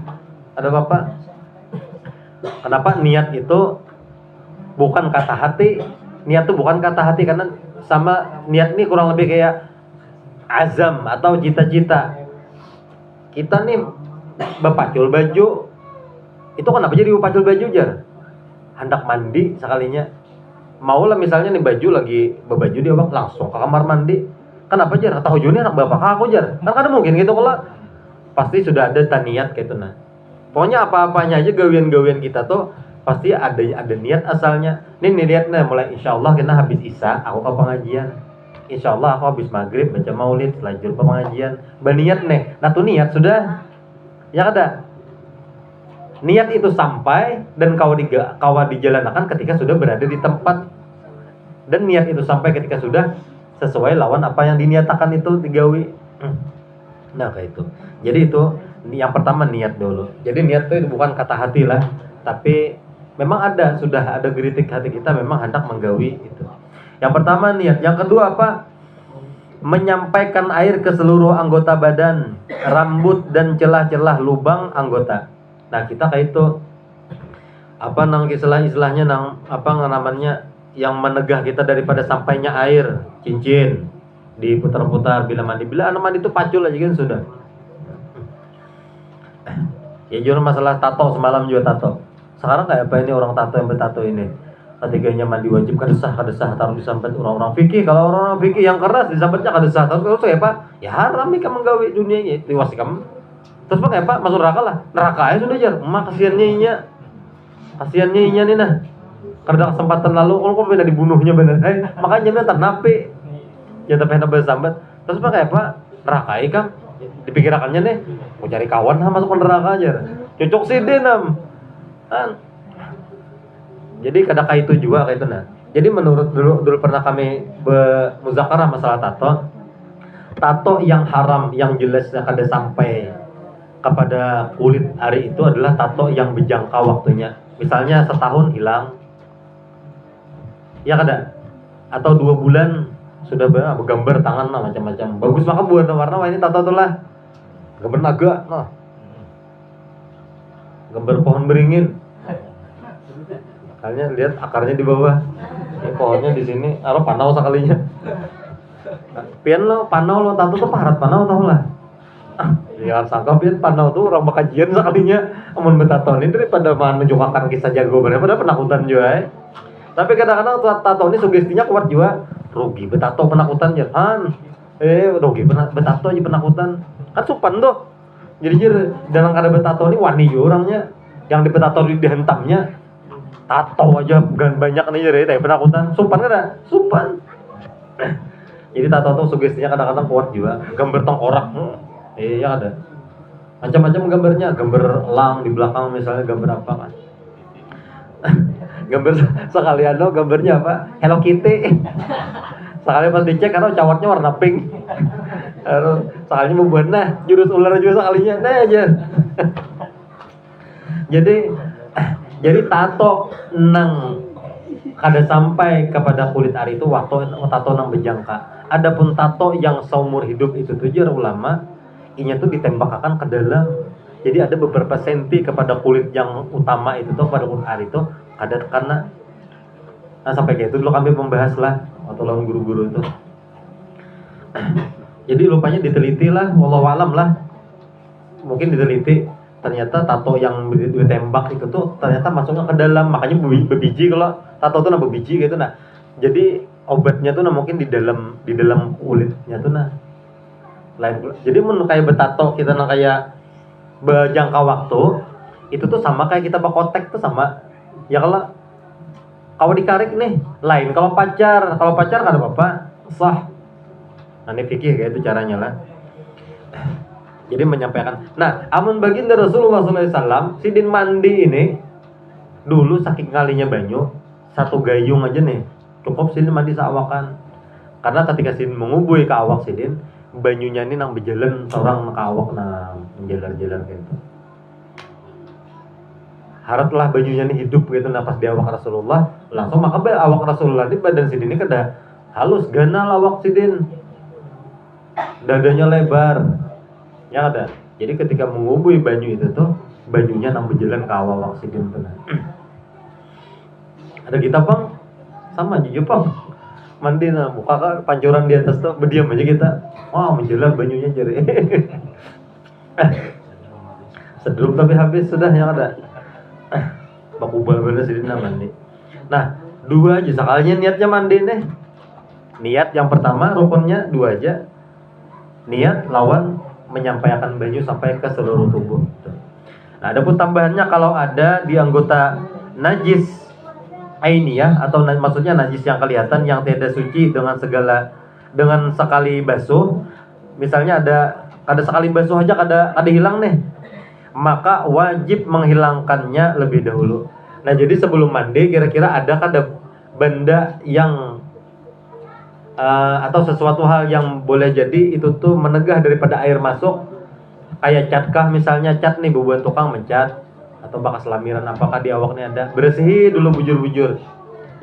Ada apa-apa. Kenapa? Niat itu bukan kata hati. Niat itu bukan kata hati, karena sama niat ini kurang lebih kayak azam atau cita-cita. Kita nih bepacul baju, itu kenapa jadi bepacul baju jar? Hendak mandi sekalinya. Maulah misalnya nih baju lagi bebaju dia bang, langsung ke kamar mandi. Kenapa jar? Tahu juni anak bapak aku jar. Kan kada mungkin gitu kalau pasti sudah ada taniat kayak itu nah. Pokoknya apa-apanya aja gawian-gawian kita tuh pasti ada niat asalnya. Ini niatnya mulai insyaallah kita habis isya aku ke pengajian. Insyaallah aku habis maghrib baca maulid selajur pengajian. Berniat nih. Nah tuh niat sudah. Ya kada. Niat itu sampai dan kau dijalankan ketika sudah berada di tempat. Dan niat itu sampai ketika sudah sesuai lawan apa yang diniatakan itu digawi. Nah kayak itu. Jadi itu yang pertama niat dulu. Jadi niat itu bukan kata hati lah, tapi memang sudah ada geritik hati kita memang hendak menggawi itu. Yang pertama niat. Yang kedua apa? Menyampaikan air ke seluruh anggota badan, rambut dan celah-celah lubang anggota. Nah kita kayak itu apa nang istilahnya nang apa namanya yang menegah kita daripada sampainya air, cincin diputar-putar bila mandi. Bila anak mandi itu pacul aja kan sudah. Ya juga masalah tato, semalam juga tato. Sekarang kayak apa ini orang tato yang bertato ini? Ketiganya mandi wajib kadesah taruh disampet orang-orang fikih. Kalau orang-orang fikih yang keras disampetnya kadesah terus ya Pak, ya haram nih kamu menggawe dunianya itu wasi kamu. Terus Pak ya Pak masuk neraka lah. Neraka aja sudah jar. Emak kasihannya inya nih nah. Karena kesempatan lalu kalau kok beda dibunuhnya bener. Makanya dia tak nape. Ya tapi hendak bersambat. Terus Pak kayak Pak neraka kan dipikirakannya nih mau cari kawan masuk ke neraka aja. Cocok sih denam. Kan. Jadi kadang itu juga kayak itu nah. Jadi menurut dulu pernah kami bermuzakarah masalah tato. Tato yang haram yang jelasnya kada sampai kepada kulit hari itu adalah tato yang berjangka waktunya. Misalnya setahun hilang. Ya kada? Atau 2 bulan sudah bergambar tangan lah macam-macam. Bagus maka buat warna ini tato tuh lah. Gambar naga, nah. Gambar pohon beringin. Makanya lihat akarnya di bawah. Ini pohonnya di sini, panau sekalinya. Pian lo panau lo tato tuh parat panau tau lah. Ya sangka pian panau tuh orang bakajian sekalinya. Amun betato ini daripada menunjukkan kisah jago bener pada penakutan juga. Tapi kadang-kadang tato ini sugestinya kuat juga. Rugi betato penakutan ya kan. Rugi betato aja penakutan. Kan sopan tuh. Jadi dalam kada betato ini wani juga orangnya. Yang di betato dihentamnya tato aja banyak nih jadi tapi penakutan. Sopan kada? Sopan. Jadi tato tuh sugestinya kadang-kadang kuat juga. Gambar tengkorak. Ya ada. Macam-macam gambarnya. Gambar elang di belakang misalnya gambar apa kan. Gambar sekalian lo gambarnya apa? Hello Kitty. Sekali pas dicek karena cawatnya warna pink. Sekalinya membuat jurus ular juga sekalinya aja. Jadi tato nang kada sampai kepada kulit ari itu waktu tato nang berjangka. Adapun tato yang seumur hidup itu tujuh ulama inya tuh ditembakkan ke dalam. Jadi ada beberapa senti kepada kulit yang utama itu tuh pada kulit ari itu ada karena sampai kayak itu dulu kami membahas lah atau lawan guru-guru itu. Jadi lupanya diteliti lah, wallahu alam lah. Mungkin diteliti ternyata tato yang ditembak itu tuh ternyata masuknya ke dalam, makanya berbiji kalau tato tuh berbiji gitu nah. Jadi obatnya tuh mungkin di dalam kulitnya tuh nah. Lain. Jadi mun kayak betato kita kayak berjangka waktu itu tuh sama kayak kita bakotek tuh sama. Ya kalau dikarik nih lain kalau pacar kan apa-apa sah. Nah, ini fikih kayak itu caranya lah. Jadi menyampaikan. Nah, amun baginda Rasulullah SAW, sidin mandi ini dulu saking kalinya banyu, satu gayung aja nih cukup sidin mandi seawakan. Karena ketika sidin mengubui ke awak sidin, banyunya ini nang berjalan seorang ke awak nang menjalar-jalar gitu. Haraplah banyunya ini hidup gitu nah pas di awak Rasulullah, langsung maka awak Rasulullah ini badan sidin ini kada halus, ganal awak sidin. Dadanya lebar. Ya ada. Jadi ketika mengubui banyu itu tuh banyunya nang berjalan ke awak sidin tuh. Ada kita Bang sama aja Bang. Mandi nah muka pancuran di atas tuh berdiam aja kita. Wah, menjalar banyunya jari. Sedrum tapi habis sudah yang ada. Bakubal bener sidin mandi. Nah, dua aja sekalinya niatnya mandi nih. Niat yang pertama rukunnya dua aja. Niat lawan menyampaikan banyu sampai ke seluruh tubuh. Nah, adapun tambahannya kalau ada di anggota najis ainiyah atau maksudnya najis yang kelihatan yang tidak suci dengan sekali basuh, misalnya ada sekali basuh aja ada hilang nih, maka wajib menghilangkannya lebih dahulu. Nah, jadi sebelum mandi kira-kira ada benda yang atau sesuatu hal yang boleh jadi itu tuh menegah daripada air masuk, kayak cat kah misalnya, cat nih bubuhan tukang mencat atau bekas lamiran apakah di awaknya ada, bersihi dulu bujur-bujur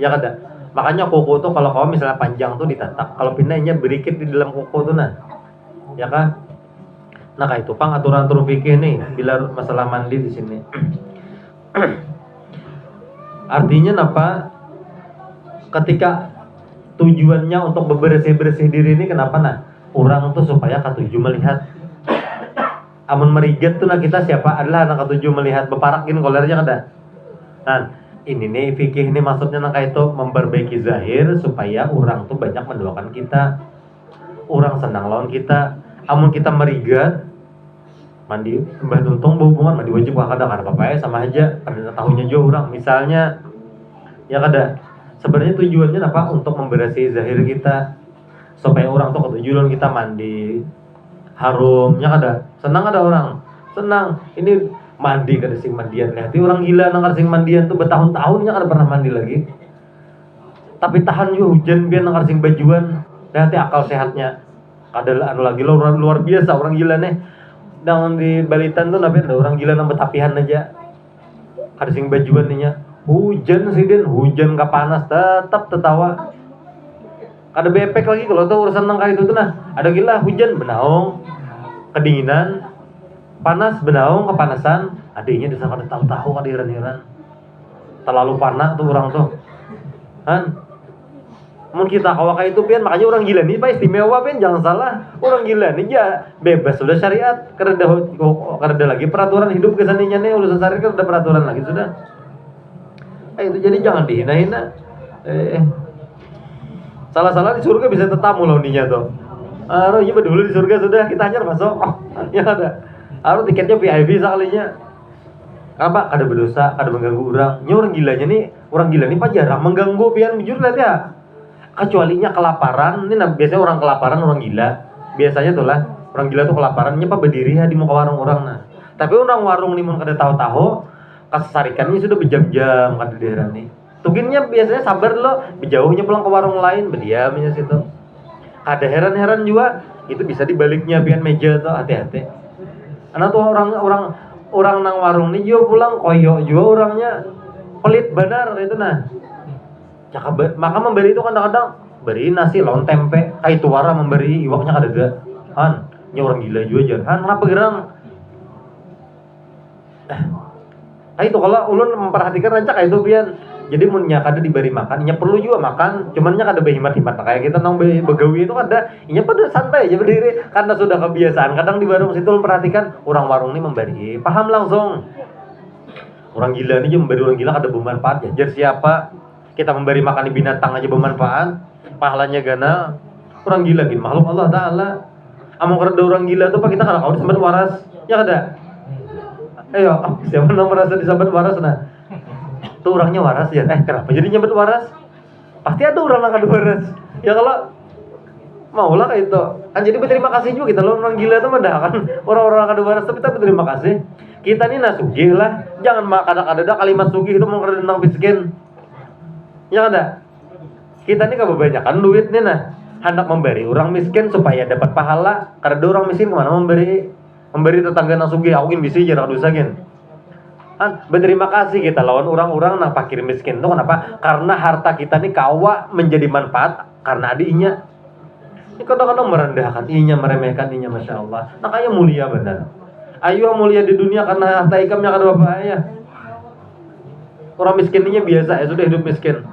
ya kada. Makanya kuku tuh kalau kau misalnya panjang tuh ditatak, kalau pindahnya berikit di dalam kuku tuh nah ya kah. Nah kayak itu pang aturan fikih nih bila masalah mandi di sini. Artinya apa, ketika tujuannya untuk bersih-bersih diri ini kenapa nah? Orang tuh supaya katuju melihat. Amun meriget tuh nah kita siapa adalah anak katuju melihat beparakin kolernya kada. Nah, ini nih fikih ini maksudnya nah kayak itu memperbaiki zahir supaya orang tuh banyak mendoakan kita. Orang senang lawan kita. Amun kita meriget mandi mbah tuntung berhubungan mandi wajib kada apa-apa ya sama aja karena tahunya juga orang misalnya ya kada. Sebenarnya tujuannya apa? Untuk membersih zahir kita supaya orang tuh ketujuan kita mandi harumnya kada. Senang ada orang senang ini mandi kada sing mandian. Lihat orang gila nang kada sing mandian tuh bertahun-tahunnya kada pernah mandi lagi. Tapi tahan juga hujan biar nang kada sing bajuan. Lihat akal sehatnya kada anu lagi luar biasa orang gila nih. Dan di balitan tuh nabi ada orang gila nang betapihan aja. Kada sing bajuan nya. Hujan sidin, hujan ka panas tetap tertawa. Ada bepek lagi kalau tuh urusan nang kayak itu tuh nah. Ada gila hujan benaung, kedinginan, panas benaung, kepanasan. Adanya desa kada tahu-tahu kada heran-heran. Terlalu panas tuh orang tuh. Kan? Mun kita kawa kayak itu pian makanya orang gila nih Pak istimewa pian jangan salah. Orang gila nih ya bebas sudah syariat. Kada lagi peraturan hidup kesaninya nih urusan syariat kada ada peraturan lagi sudah. Itu jadi jangan dihina-hina. Salah-salah di surga bisa tetamu loh ninya tuh. Iya dulu di surga sudah kita hanyar masuk. Ya ada. Harus tiketnya VIP sekalinya. Kenapa? Ada berdosa, ada mengganggu orang. Ini orang gila nih Pak jarang mengganggu pian jujur lihat ya. Kecualinya kelaparan. Ini biasanya orang kelaparan orang gila. Biasanya tuh lah orang gila tuh kelaparannya Pak berdiri ya di muka warung orang nah. Tapi orang warung nih mun kada tahu-tahu kasarikannya sudah berjam-jam kada daerah nih. Tuginnya biasanya sabar lo, berjauhnya pulang ke warung lain, berdiamnya situ. Ada heran-heran juga, itu bisa dibaliknya pian meja tuh hati-hati. Karena tuh orang nang warung nih juga pulang koyo juga orangnya pelit benar itu nah. Maka memberi itu kadang-kadang beri nasi lawan tempe, kayak tuara memberi iwaknya kada ada. Han, ini orang gila juga jar. Han, kenapa gerang? Itu kalau ulun memperhatikan rancak itu pian. Jadi munnya kada diberi makan, nya perlu juga makan, cuman nya kada berhimat-himat. Kayak kita nang begawi itu kada, nya pada santai aja berdiri karena sudah kebiasaan. Kadang di warung situ perhatikan orang warung ini memberi, paham langsung. Orang gila ini memberi orang gila kada bermanfaat. Jajar siapa? Kita memberi makan di binatang aja bermanfaat, pahalanya gana. Orang gila gitu makhluk Allah Taala. Among kada orang gila tuh Pak kita kada kau disambat waras, ya kada. Ayo, siapa nang merasa disambat waras nah? Tuh orangnya waras ya. Kenapa jadi nyambat waras? Pasti ada orang yang kada waras. Ya kalau Maulah kayak itu. Kan jadi berterima kasih juga kita loh, orang gila tuh mah kan. Orang-orang kada waras tapi kita berterima kasih. Kita nih nasugih lah. Jangan kadang-kadang kalimat sugih itu mau tentang miskin. Ya ada. Kita nih kebanyakan duit nih nah. Hendak memberi orang miskin supaya dapat pahala. Karena orang miskin kemana memberi tetangga nasugih. Aku bisa jarak dosa gen. Berterima kasih kita lawan orang-orang yang fakir miskin itu kenapa? Karena harta kita nih kawa menjadi manfaat karena adinya. Ini kadang-kadang merendahkan inya, meremehkan inya, masya Allah. Nah kayak mulia benar. Ayo mulia di dunia karena harta ikamnya kada bapak ayah. Orang miskin ini biasa ya sudah hidup miskin.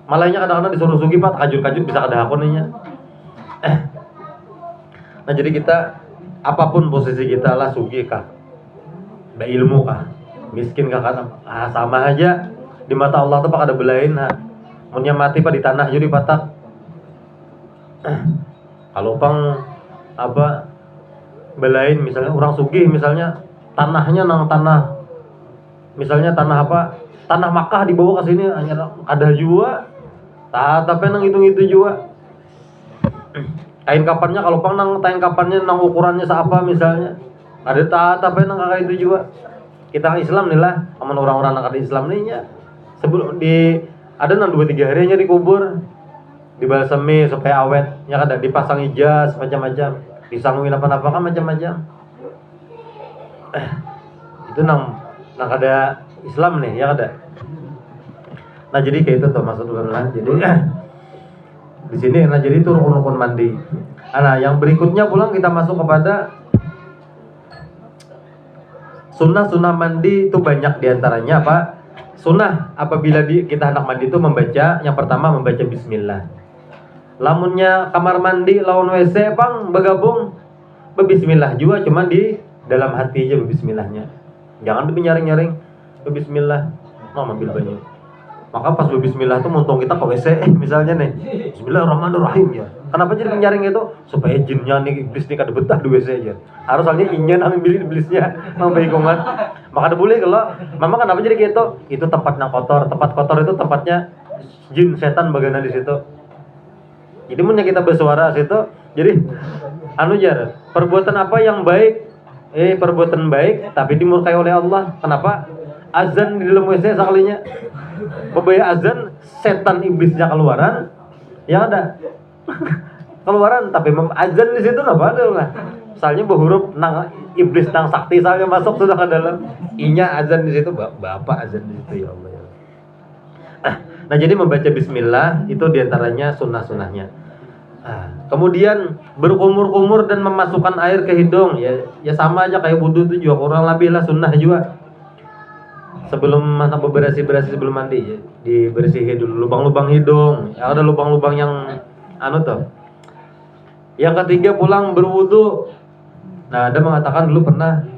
Malahnya kadang-kadang disuruh sugi pak, kajur-kajur bisa kada hakuninya. Nah jadi kita apapun posisi kita lah sugi kah, ada ilmu kah, miskin kah kan, sama aja di mata Allah tuh pak ada belain. Munnya mati pak di tanah jadi patak. Kalau pang apa belain misalnya orang sugih misalnya tanahnya nang tanah misalnya tanah apa tanah Makkah dibawa ke sini hanya ada juga tapi nang itu juga kain kapannya kalau pang nang kain kapannya nang ukurannya seapa misalnya ada tapi nang kakak itu juga kita Islam nih lah aman orang-orang nang ada Islam nih ya sebelum di ada nang 2-3 harinya dikubur dibalsemi supaya awet ya kada dipasang ijaz macam-macam disangguin apa-apa kan macam-macam itu nang ada Islam nih ya kada. Nah jadi kayak itu tuh maksud lah jadi di sini nah jadi itu rukun mandi. Nah yang berikutnya pulang kita masuk kepada sunnah mandi itu banyak diantaranya apa sunnah apabila kita hendak mandi itu membaca yang pertama membaca bismillah. Lamunnya kamar mandi lawan WC bang bergabung berbismillah juga cuman di dalam hati aja berbismillahnya jangan nyaring-nyaring berbismillah mau ambil banyak maka pas berbismillah tuh muntung kita ke WC misalnya nih bismillahirrahmanirrahim ya kenapa jadi nyaring itu supaya jinnya nih iblis nih kada betah di WC aja harus soalnya ingin ambil iblisnya mau baik banget maka ada boleh kalau mama kenapa jadi gitu itu tempatnya kotor tempat kotor itu tempatnya jin setan bagaimana di situ. Jadi munnya kita bersuara situ, jadi jar perbuatan apa yang baik, perbuatan baik tapi dimurkai oleh Allah. Kenapa? Azan di dalam WC sekalinya. Bebaya azan, setan iblisnya keluaran, yang ada keluaran tapi azan di situ apa ada lah. Misalnya berhuruf nang iblis nang sakti saya masuk sudah ke dalam. Inya azan di situ, bapak azan di situ ya Allah ya. Nah jadi membaca bismillah itu diantaranya sunnah-sunnahnya. Kemudian berkumur-kumur dan memasukkan air ke hidung ya sama aja kayak wudhu itu juga kurang lebih lah sunnah juga. Sebelum anak bersih sebelum mandi ya, dibersihin dulu lubang-lubang hidung. Ya ada lubang-lubang yang tuh. Yang ketiga pulang berwudu. Nah ada mengatakan dulu pernah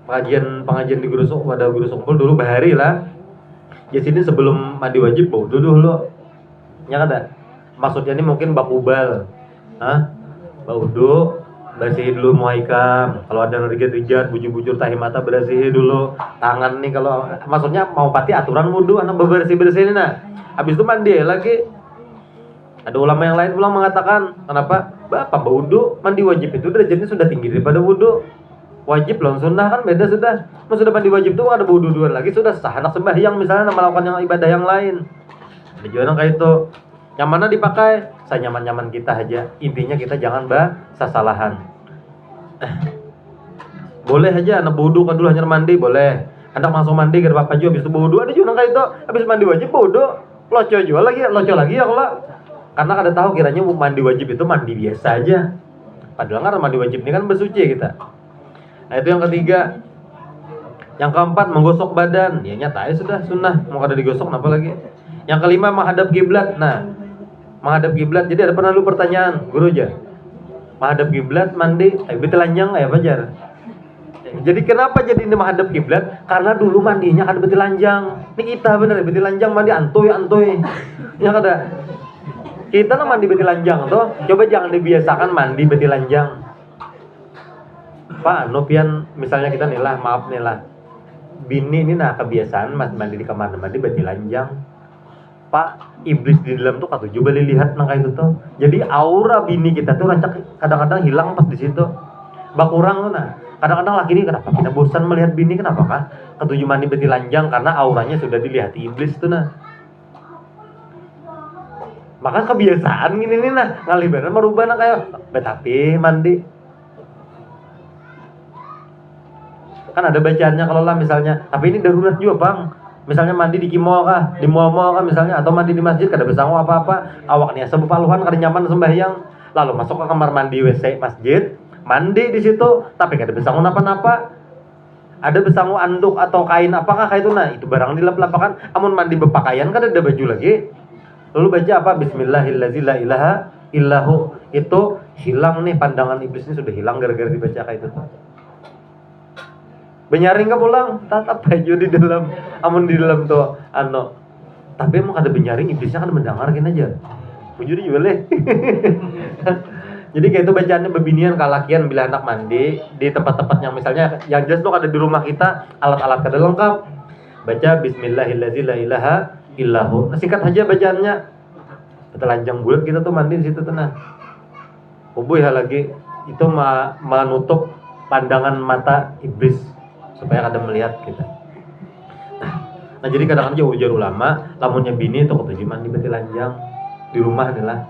pengajian di Gurusuk pada Gurusuk dulu bahari lah. Ya sini sebelum mandi wajib wudu dulu. Ya kada. Maksudnya ini mungkin bakubal. Wudu, bersihin dulu muhaikam. Kalau ada rijat-rijat, bujur-bujur tahi mata bersihin dulu. Tangan nih kalau maksudnya mau pati aturan wudu anak bersih-bersihin nah. Habis itu mandi lagi. Ada ulama yang lain pulang mengatakan, kenapa? Bapak wudu, mandi wajib itu derajatnya sudah tinggi daripada wudu. Wajib loh, sunnah kan beda sudah. Sudah mandi wajib tuh ada wudu-wuduan lagi sudah sah anak sembahyang misalnya melakukan yang ibadah yang lain. Ada juga kayak itu. Yang mana dipakai? Senyaman-nyaman kita aja. Intinya kita jangan kesalahan. Boleh aja anak wudu kan dulu hanya mandi boleh. Anak langsung mandi gara apa juga habis itu wudu ada juga kayak itu. Habis mandi wajib wudu, loco juga lagi, ya kalau. Karena kada tahu kiranya mandi wajib itu mandi biasa aja. Padahal kan mandi wajib ini kan bersuci kita. Nah itu yang ketiga. Yang keempat menggosok badan. Ya nyata ya sudah sunnah. Mau kada digosok kenapa lagi? Yang kelima menghadap kiblat. Nah, menghadap kiblat. Jadi ada pernah lu pertanyaan, guru aja. Menghadap kiblat mandi, telanjang ya Fajar. Jadi kenapa jadi ini menghadap kiblat? Karena dulu mandinya kada telanjang. Ini kita bener telanjang mandi antoy. Ya kada. Kita lah mandi telanjang tuh. Coba jangan dibiasakan mandi telanjang. Pak, nopian misalnya kita nih lah, maaf nih lah. Bini ini nah kebiasaan mandi di kamar mandi telanjang. kenapa iblis di dalam tuh kata coba lihat nang kayak itu tuh. Jadi aura bini kita tuh rancak kadang-kadang hilang pas di situ. Bakurang tuh nah. Kadang-kadang laki ini kenapa kita bosan melihat bini, kenapa kan? Ketujuh mandi beti lanjang karena auranya sudah dilihati iblis tuh nah. Maka kebiasaan gini nih nah, ngaliberan merubah nah kayak betapi mandi. Kan ada bacaannya kalau lah misalnya, tapi ini darurat juga bang. Misalnya mandi di kimol kah, di mall-mall kah misalnya, atau mandi di masjid kada besangu apa-apa, awaknya sebepaluhan kada nyaman sembahyang, lalu masuk ke kamar mandi WC masjid, mandi di situ, tapi kada besangu napa-napa. Ada besangu anduk atau kain apakah kayak itu nah, itu barang dilap-lapakan. Amun mandi berpakaian kan ada baju lagi. Lalu baca apa? Bismillahirrahmanirrahim la ilaha illahu. Itu hilang nih pandangan iblis ini, sudah hilang gara-gara dibaca kayak itu tuh. Benyaring ke pulang, tatap baju di dalam, amun di dalam tuh, tapi emang ada benyaring, iblisnya kan mendengarkan aja. Bujur juga leh. Jadi kayak itu bacaannya bebinian kalakian bila anak mandi di tempat-tempat yang misalnya yang jelas tuh ada di rumah kita, alat-alat kada lengkap. Baca Bismillahirrahmanirrahim la ilaha illahu. Nah, singkat aja bacaannya. Telanjang bulat kita tuh mandi di situ tuh nah. Ubuh ya lagi itu menutup pandangan mata iblis supaya kada melihat kita. Nah jadi kadang-kadang ujar ulama, lamunnya bini itu ketujuh mandi beti lanjang di rumah adalah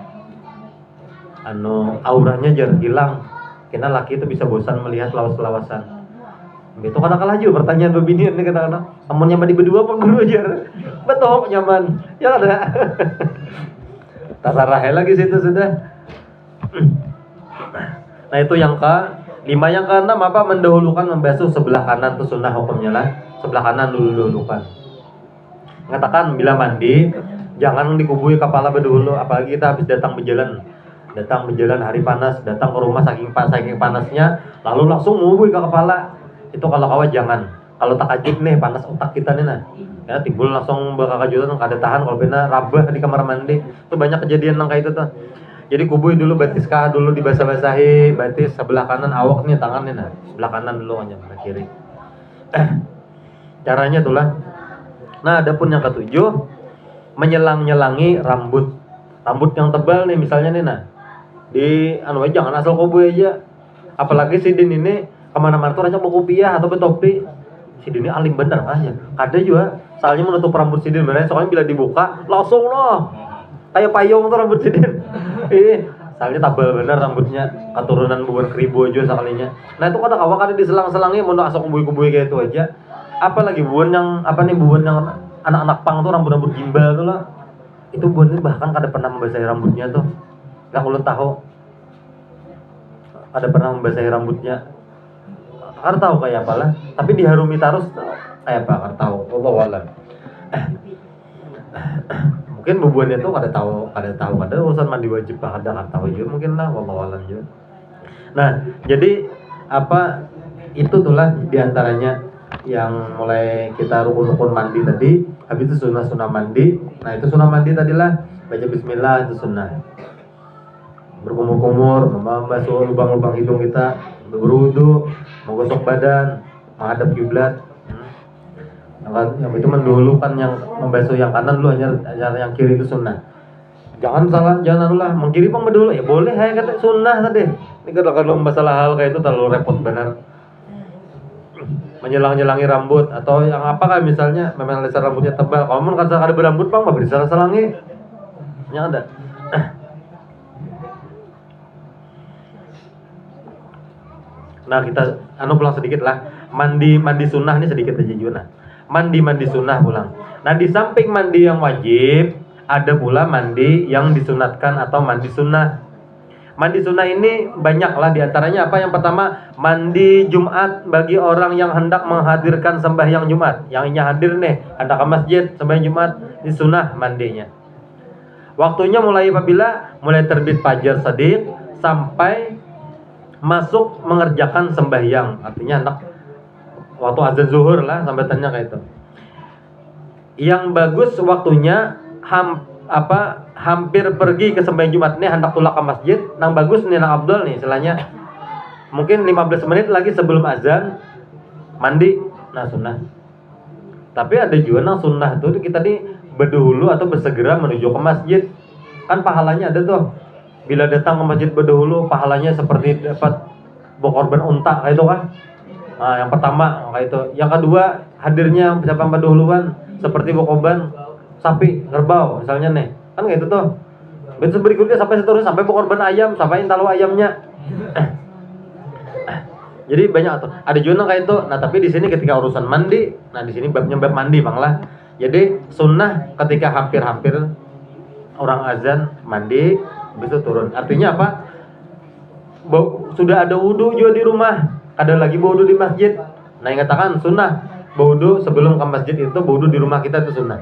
auranya jar hilang. Karena laki itu bisa bosan melihat lawas-lawasan. Itu kadang-kadang juga pertanyaan bebinian nih kadang-kadang, lamunnya mandi berdua apa guru jar? Betul nyaman. Ya ada. Tasarah lagi situ sudah. Nah itu yang ke-5. Yang ke-6 apa? Mendahulukan membasuh sebelah kanan itu sunnah hukumnya lah. Sebelah kanan dulu-dulukan. Mengatakan bila mandi jangan dikubui kepala berdahulu, apalagi kita habis datang berjalan hari panas, datang ke rumah saking panasnya, lalu langsung ngubui ke kepala. Itu kalau kawat jangan. Kalau tak ajik nih panas otak kita nih nah. Ya timbul langsung bakal kajutan kada tahan kalau pena rabah di kamar mandi. Itu banyak kejadian nang kayak itu tuh. Jadi kubui dulu batis kah dulu dibasah-basahi, batis sebelah kanan awak nih tangannya nah. Sebelah kanan dulu hanya sebelah kiri. Caranya itulah. Nah, adapun yang ke-7 menyelang-nyelangi rambut. Rambut yang tebal nih misalnya nih nah. Di jangan asal kubui aja. Apalagi si Din ini kemana-mana tuh rancak kopiah atau betopi. Si Din ini alim bener aja. Ada juga soalnya menutup rambut si Din bener, soalnya bila dibuka langsung loh. Kayak payung tuh rambut si Din. Soalnya tabal bener rambutnya, keturunan buban keribu aja sekalinya. Nah itu kadang awak ada diselang-selangnya mau asok kubui-kubui kayak itu aja. Apalagi buban yang buban yang anak-anak pang tuh rambut-rambut gimbal tuh lah. Itu buban ini bahkan kada pernah membasahi rambutnya tuh. Enggak ulun tahu. Ada pernah membasahi rambutnya. Kada tahu kayak apa lah, tapi diharumi terus kayak apa kada tahu. Wallahu a'lam. Mungkin bubuannya tuh kada tahu kada urusan mandi wajib kada tahu juga mungkin lah, wallahu a'lam juga. Nah, jadi apa itu tulah diantaranya yang mulai kita rukun-rukun mandi tadi, habis itu sunnah mandi. Nah, itu sunnah mandi tadilah baca bismillah itu sunnah. Berkumur-kumur, membasuh lubang-lubang hidung kita, berwudu, menggosok badan, menghadap kiblat. Yang itu mendahulukan yang membasuh yang kanan dulu, hanya yang kiri itu sunnah. Jangan lah mengkiri pun dulu ya boleh, saya kata sunnah tadi. Ini kalau masalah hal kayak itu terlalu repot benar. Menyelang-nyelangi rambut atau yang apa kan misalnya memang laser rambutnya tebal. Kalau mau kada ada berambut bang, bisa selangi. Yang ada. Nah kita pulang sedikit lah. Mandi sunnah ini sedikit aja juga nah. Mandi sunnah pulang. Nah di samping mandi yang wajib ada pula mandi yang disunatkan atau mandi sunnah. Mandi sunnah ini banyak lah, diantaranya apa? Yang pertama mandi Jumat bagi orang yang hendak menghadirkan sembahyang Jumat. Yang ingin hadir nih hendak ke masjid sembahyang Jumat, ini sunnah mandinya. Waktunya mulai apabila mulai terbit fajar shadiq sampai masuk mengerjakan sembahyang, artinya hendak waktu azan zuhur lah sampai tanya kayak itu. Yang bagus waktunya hampir pergi ke sembahyang Jumat nih hendak tulak ke masjid, nang bagus nih nang abdul nih istilahnya. Mungkin 15 menit lagi sebelum azan mandi, nah sunnah. Tapi ada juga nang sunnah tuh kita nih berdahulu atau bersegera menuju ke masjid. Kan pahalanya ada tuh. Bila datang ke masjid berdahulu, pahalanya seperti dapat berkorban unta kayak itu kan. Nah, yang pertama kayak itu. Yang kedua, hadirnya siapa yang berdahuluan seperti berkorban sapi, kerbau misalnya nih. Kan kayak itu tuh. Terus berikutnya sampai seterusnya sampai berkorban ayam, sampai tahu ayamnya. Jadi banyak tuh. Ada juga kayak itu. Nah, tapi di sini ketika urusan mandi, nah di sini babnya bab mandi, Bang lah. Jadi sunnah ketika hampir-hampir orang azan mandi, habis itu turun. Artinya apa? Sudah ada wudu juga di rumah, ada lagi wudu di masjid. Nah, yang katakan sunnah wudu sebelum ke masjid itu wudu di rumah kita itu sunnah.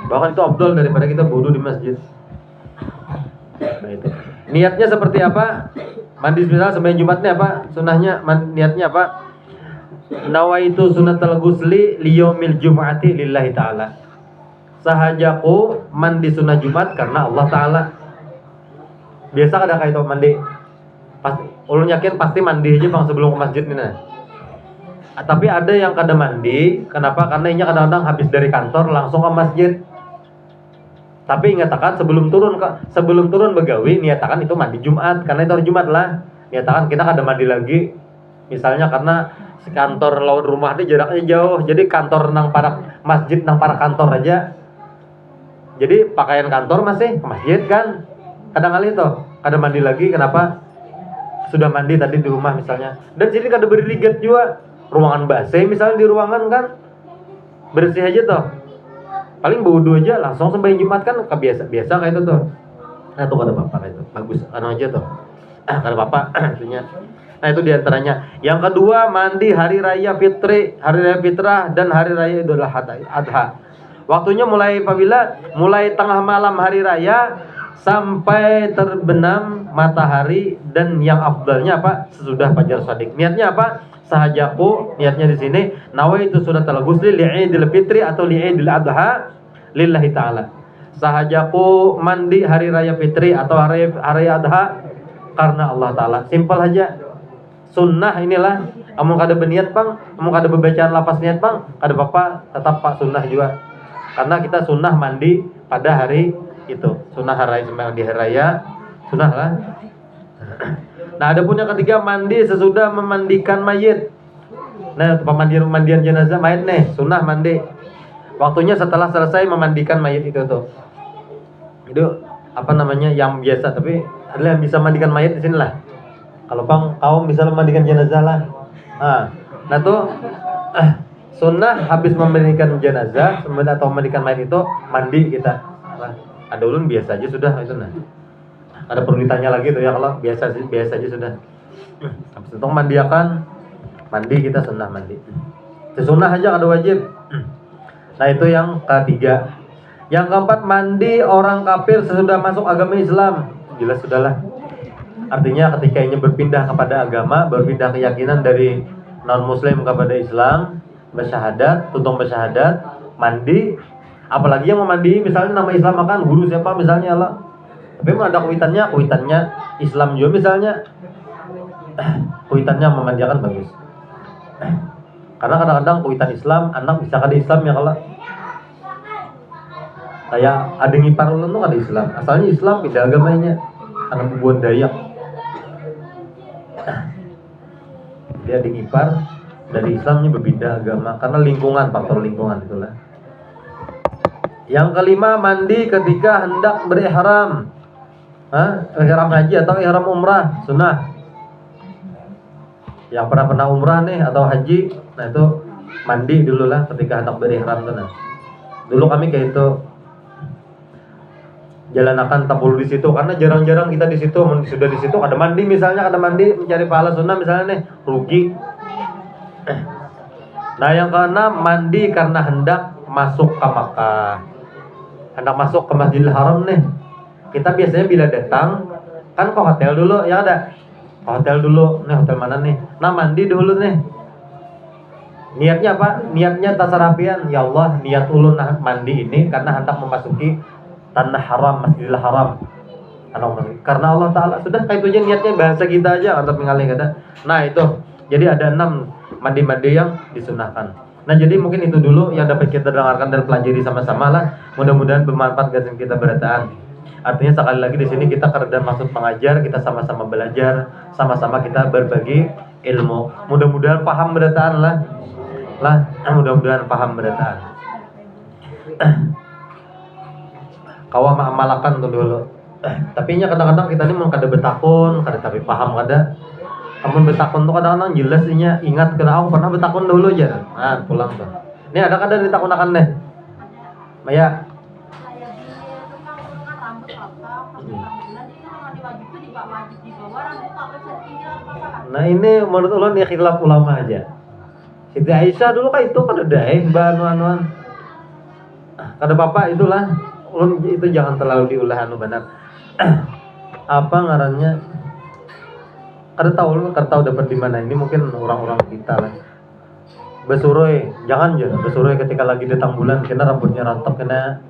Bahkan itu afdal daripada kita wudu di masjid. Nah, itu. Niatnya seperti apa? Mandi misalnya sembahyang Jumatnya apa? Sunnahnya niatnya apa? Nawaitu sunnatal ghusli liyaumil jumu'ati lillahi ta'ala. Sahajaku mandi sunnah Jumat karena Allah Ta'ala. Biasa ada kayak itu mandi. Pasti, ulun yakin pasti mandi aja Bang sebelum ke masjid nih nah. Tapi ada yang kada mandi, kenapa? Karena ini kadang-kadang habis dari kantor langsung ke masjid. Tapi nyatakan sebelum turun begawi niatakan itu mandi Jumat karena itu hari Jumat lah. Niatakan kita kada mandi lagi. Misalnya karena kantor lawan rumah ini jaraknya jauh. Jadi kantor nang para masjid nang para kantor aja. Jadi pakaian kantor masih ke masjid kan. Kadang kali itu kada mandi lagi kenapa? Sudah mandi tadi di rumah misalnya. Dan sini kada berigat juga. Ruangan base misalnya di ruangan kan bersih aja tuh. Paling wudu aja langsung sembahyang Jumat kan biasa kayak itu tuh. Nah, itu kada apa-apa itu. Bagus anu aja tuh. Kada apa-apa artinya. Nah, itu diantaranya. Yang kedua, mandi hari raya fitri, hari raya fitrah dan hari raya Idul Adha. Waktunya mulai apabila mulai tengah malam hari raya sampai terbenam matahari dan yang afdalnya apa? Sesudah fajar shadiq. Niatnya apa? Sahajaku, niatnya di sini nawaitu sunnatal ghusli li'idil fitri atau li'idil adha lillahi ta'ala. Sahajaku mandi hari raya fitri atau hari adha karena Allah Ta'ala. Simpel aja. Sunnah inilah. Kamu kada berniat Bang, kamu kada berbacaan lapas niat Bang, kada apa-apa, tetap Pak sunnah juga. Karena kita sunnah mandi pada hari itu. Sunnah hari raya, sunnah lah. Nah, ada pun yang ketiga mandi sesudah memandikan mayit. Nah, pemandian jenazah mayit nih, sunnah mandi. Waktunya setelah selesai memandikan mayit itu tuh. Itu apa namanya yang biasa, tapi ada yang bisa mandikan mayit di sini lah. Kalau Bang kaum bisa memandikan jenazah lah. Nah tuh sunnah habis memandikan jenazah atau memandikan mayit itu mandi kita. Nah, ada ulun biasa aja sudah itu nah. Ada perlu ditanya lagi tuh ya kalau biasa aja sudah. Habis itu mandi kita sunnah mandi. Sunnah aja ada wajib. Nah itu yang ketiga. Yang keempat mandi orang kafir sesudah masuk agama Islam. Jelas sudahlah. Artinya ketika ini berpindah kepada agama, berpindah keyakinan dari non muslim kepada Islam, bersyahadat, tuntung bersyahadat, mandi. Apalagi yang mau mandi misalnya nama Islam makan guru siapa misalnya Allah. Tapi mau ada kuitannya Islam juga misalnya. Kuitannya memandikan bagus. Karena kadang-kadang kuitan Islam anak bisa kada Islam ya kalau kayak ada ngipar ulun tuh kada Islam. Asalnya Islam pindah agamanya. Anak bubuan Dayak. Dia di ngipar dari Islamnya berpindah agama karena lingkungan, faktor lingkungan itulah. Yang kelima mandi ketika hendak berihram. Ihram haji atau ihram umrah sunnah. Yang pernah umrah nih atau haji, nah itu mandi dulu lah ketika hendak berihram tuh nah. Dulu kami kayak itu jalan akan tabul di situ karena jarang-jarang kita di situ, sudah di situ ada mandi misalnya, ada mandi mencari pahala sunnah misalnya nih rugi. Nah yang keenam mandi karena hendak masuk ke Makkah, hendak masuk ke Masjidil Haram nih. Kita biasanya bila datang kan ke hotel dulu ya ada ke hotel dulu nih, hotel mana nih, nah mandi dulu nih. Niatnya apa? Niatnya tasarapian, ya Allah niat ulun mandi ini karena hendak memasuki tanah haram, Masjidil Haram. Karena Allah Ta'ala sudah kayak itu aja niatnya, bahasa kita aja untuk mengalih kata. Nah itu jadi ada 6 mandi-mandi yang disunahkan. Nah jadi mungkin itu dulu yang dapat kita dengarkan dan pelajari sama-sama lah. Mudah-mudahan bermanfaat gasan kita berataan. Artinya sekali lagi di sini kita kerja maksud mengajar, kita sama-sama belajar, sama-sama kita berbagi ilmu. Mudah-mudahan paham berataan lah. Mudah-mudahan paham berataan. Kawa ma'amalakan tuh dulu. Tapi nya kadang-kadang kita ini mau kada betakun, kada tapi paham kada. Amun betakun tuh kadang-kadang jelas nya ingat kena aku pernah betakun dulu aja. Nah, pulang tuh. Ini ada kada ditakunakan deh. Maya. Nah ini menurut ulun ya khilaf ulama aja. Siti Aisyah dulu kan itu kada daeh banuan-anuan. Kada bapak itulah. Ulun itu jangan terlalu diulah anu benar. Apa ngarannya? Kada tahu dapat di mana. Ini mungkin orang-orang kita lah. Besuroi, jangan besuroi ketika lagi datang bulan kena rambutnya rontok kena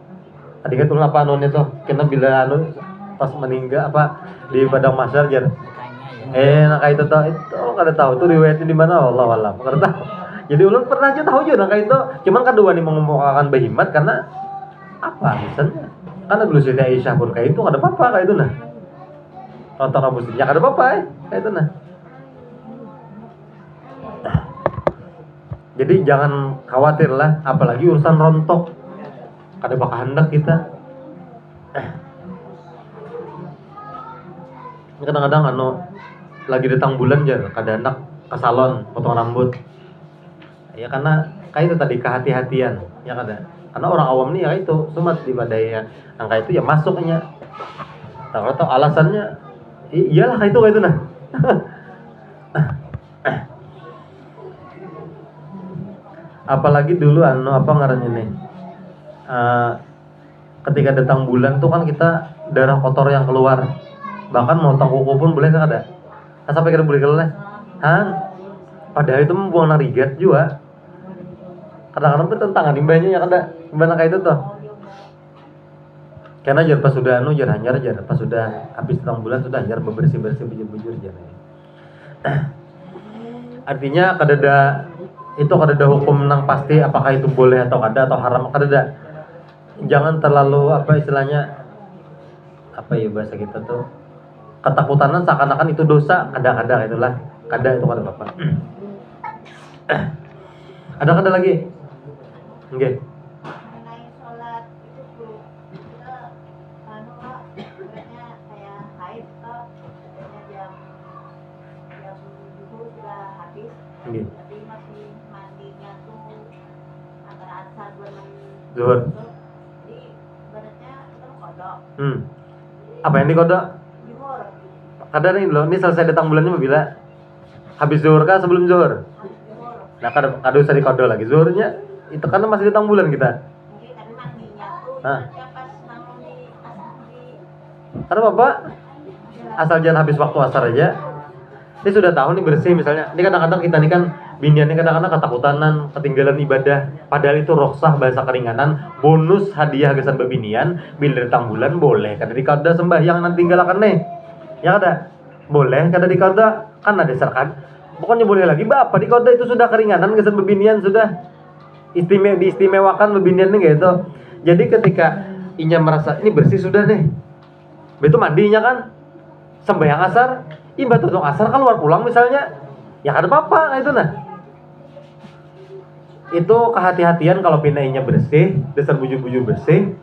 adikat ulun apa anu itu kena bila anu pas meninggal apa di padang mahsyar jar. Nah kayak itu kada tahu itu riwayatnya di mana Allah alam. Kada tahu. Jadi ulun pernah aja tahu juga kayak itu. Cuman kedua nih mengemukakan bahimat karena apa misalnya? Karena dulu Siti Aisyah pun kayak itu kada apa-apa kayak itu nah. Rontok rambutnya kada apa-apa kayak itu nah. Jadi jangan khawatir lah, apalagi urusan rontok. Kada bakal hendak kita. Kadang-kadang lagi datang bulan jar, kada hendak ke salon potong rambut. Ya karena kayak itu tadi kehati-hatian, ya kada. Karena orang awam nih ya itu sumat di badai ya. Angka itu ya masuknya. Tahu alasannya iyalah kayak itu nah. Apalagi dulu apa ngarannya nih ketika datang bulan tuh kan kita darah kotor yang keluar, bahkan motong kuku pun boleh kan ada sampai kita boleh kelas padahal itu membuang narigat juga kadang-kadang bertentangan imbanya yang ada gimana kayak itu tuh karena jar pas sudah jar hanyar jar pas sudah habis datang bulan sudah hanyar bebersih-bersih bujur-bujur jar artinya itu kada ada hukum nang pasti apakah itu boleh atau kada atau haram kada ada. Jangan terlalu apa istilahnya apa ya bahasa kita tuh ketakutanan seakan-akan itu dosa kada itulah kada itu kada apa-apa. Ada lagi? Nggih. Mengenai sholat itu tuh kita ibaratnya kayak haid toh jam zuhur sudah habis. Nggih. Tapi masih mandinya tuh antara asar Zuhur. Jadi ibaratnya kita mau kodok. Apa yang dikodok? Zuhur. Kada nih loh, ini selesai datang bulannya bila habis zuhur kah sebelum zuhur? Zuhur. Nah kada usah dikodok lagi zuhurnya itu karena masih datang bulan kita. Jadi tapi mandinya tuh ibaratnya pas namun di Karena bapak asal jangan habis waktu asar aja. Ini sudah tahu nih bersih misalnya. Ini kadang-kadang kita nih kan biniannya kadang-kadang ketakutanan, ketinggalan ibadah. Padahal itu roksah bahasa keringanan, bonus hadiah gesan bebinian. Bila datang bulan boleh. Kada dikada sembahyang nanti tinggalkan nih. Ya kada boleh kada dikada kan ada serkan. Pokoknya boleh lagi bapak dikada itu sudah keringanan gesan bebinian sudah diistimewakan bebinian nih gitu. Jadi ketika inya merasa ini bersih sudah nih. Betul mandinya kan sembahyang asar. Iba tutung asar keluar pulang misalnya ya kada apa-apa itu nah itu kehati-hatian kalau pinainya bersih dasar bujur-bujur bersih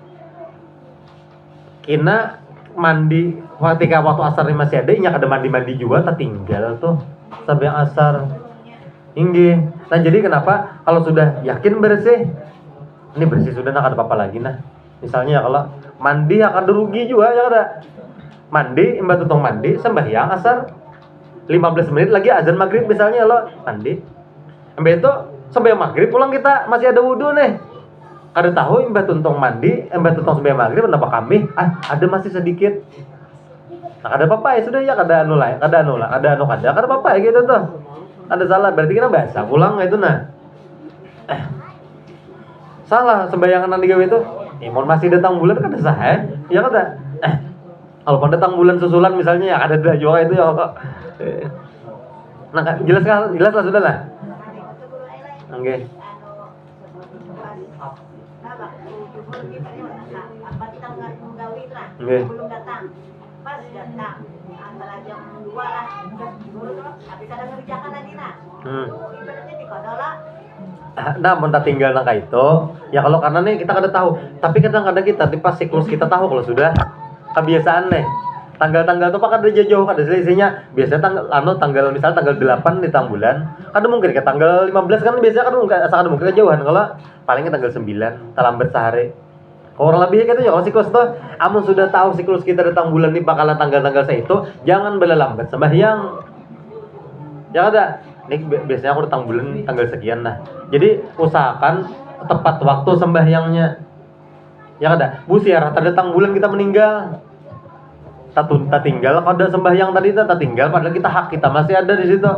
kina mandi ketika waktu asar masih ada inya kada mandi-mandi juga tertinggal tuh sampai asar inggih. Nah jadi kenapa kalau sudah yakin bersih ini bersih sudah nak ada apa-apa lagi nah misalnya kalau mandi akan rugi juga ya kada mandi, mbak tutong mandi, sembahyang asar 15 menit lagi azan maghrib misalnya lo mandi mbak itu sembahyang maghrib pulang kita masih ada wudhu nih kada tahu mbak tutong mandi, mbak tutong sembahyang maghrib kenapa kami ada masih sedikit nah kada apa-apa ya sudah ya kada kada apa-apa ya gitu tuh ada salah berarti kita basah pulang itu nah salah sembayangan nanti gawe itu mohon masih datang bulan kada sah ya kada kalau pada datang bulan susulan misalnya ya ada juga itu ya kok. Nah jelas lah sudah lah. Oke. Oke. Belum datang. Pas datang, antara jam 2 lah. Dulu tuh, habis ada ngerjakan lagi nah. Itu ibaratnya dikodola. Nah, mun tak tinggal nangka itu, ya kalau karena nih kita kada tahu. Tapi kadang-kadang kita di pas siklus kita tahu kalau sudah kebiasaan nih. Tanggal-tanggal tuh pak ada jauh ada selisihnya. Biasanya tanggal misalnya tanggal 8 di tang bulan, kada mungkin ke tanggal 15 kan biasanya kan mungkin kejauhan kalau palingnya tanggal 9, terlambat sehari. Kurang lebih gitu ya kalau siklus tuh, amun sudah tahu siklus kita datang bulan ini bakalan tanggal-tanggal itu, jangan belalambat sembahyang. Ya ada. Nih biasanya aku datang bulan tanggal sekian nah. Jadi usahakan tepat waktu sembahyangnya. Ya ada. Bu siara datang bulan kita meninggal. Tak tinggal kalau ada sembahyang tadi tak tinggal padahal kita hak kita masih ada di situ.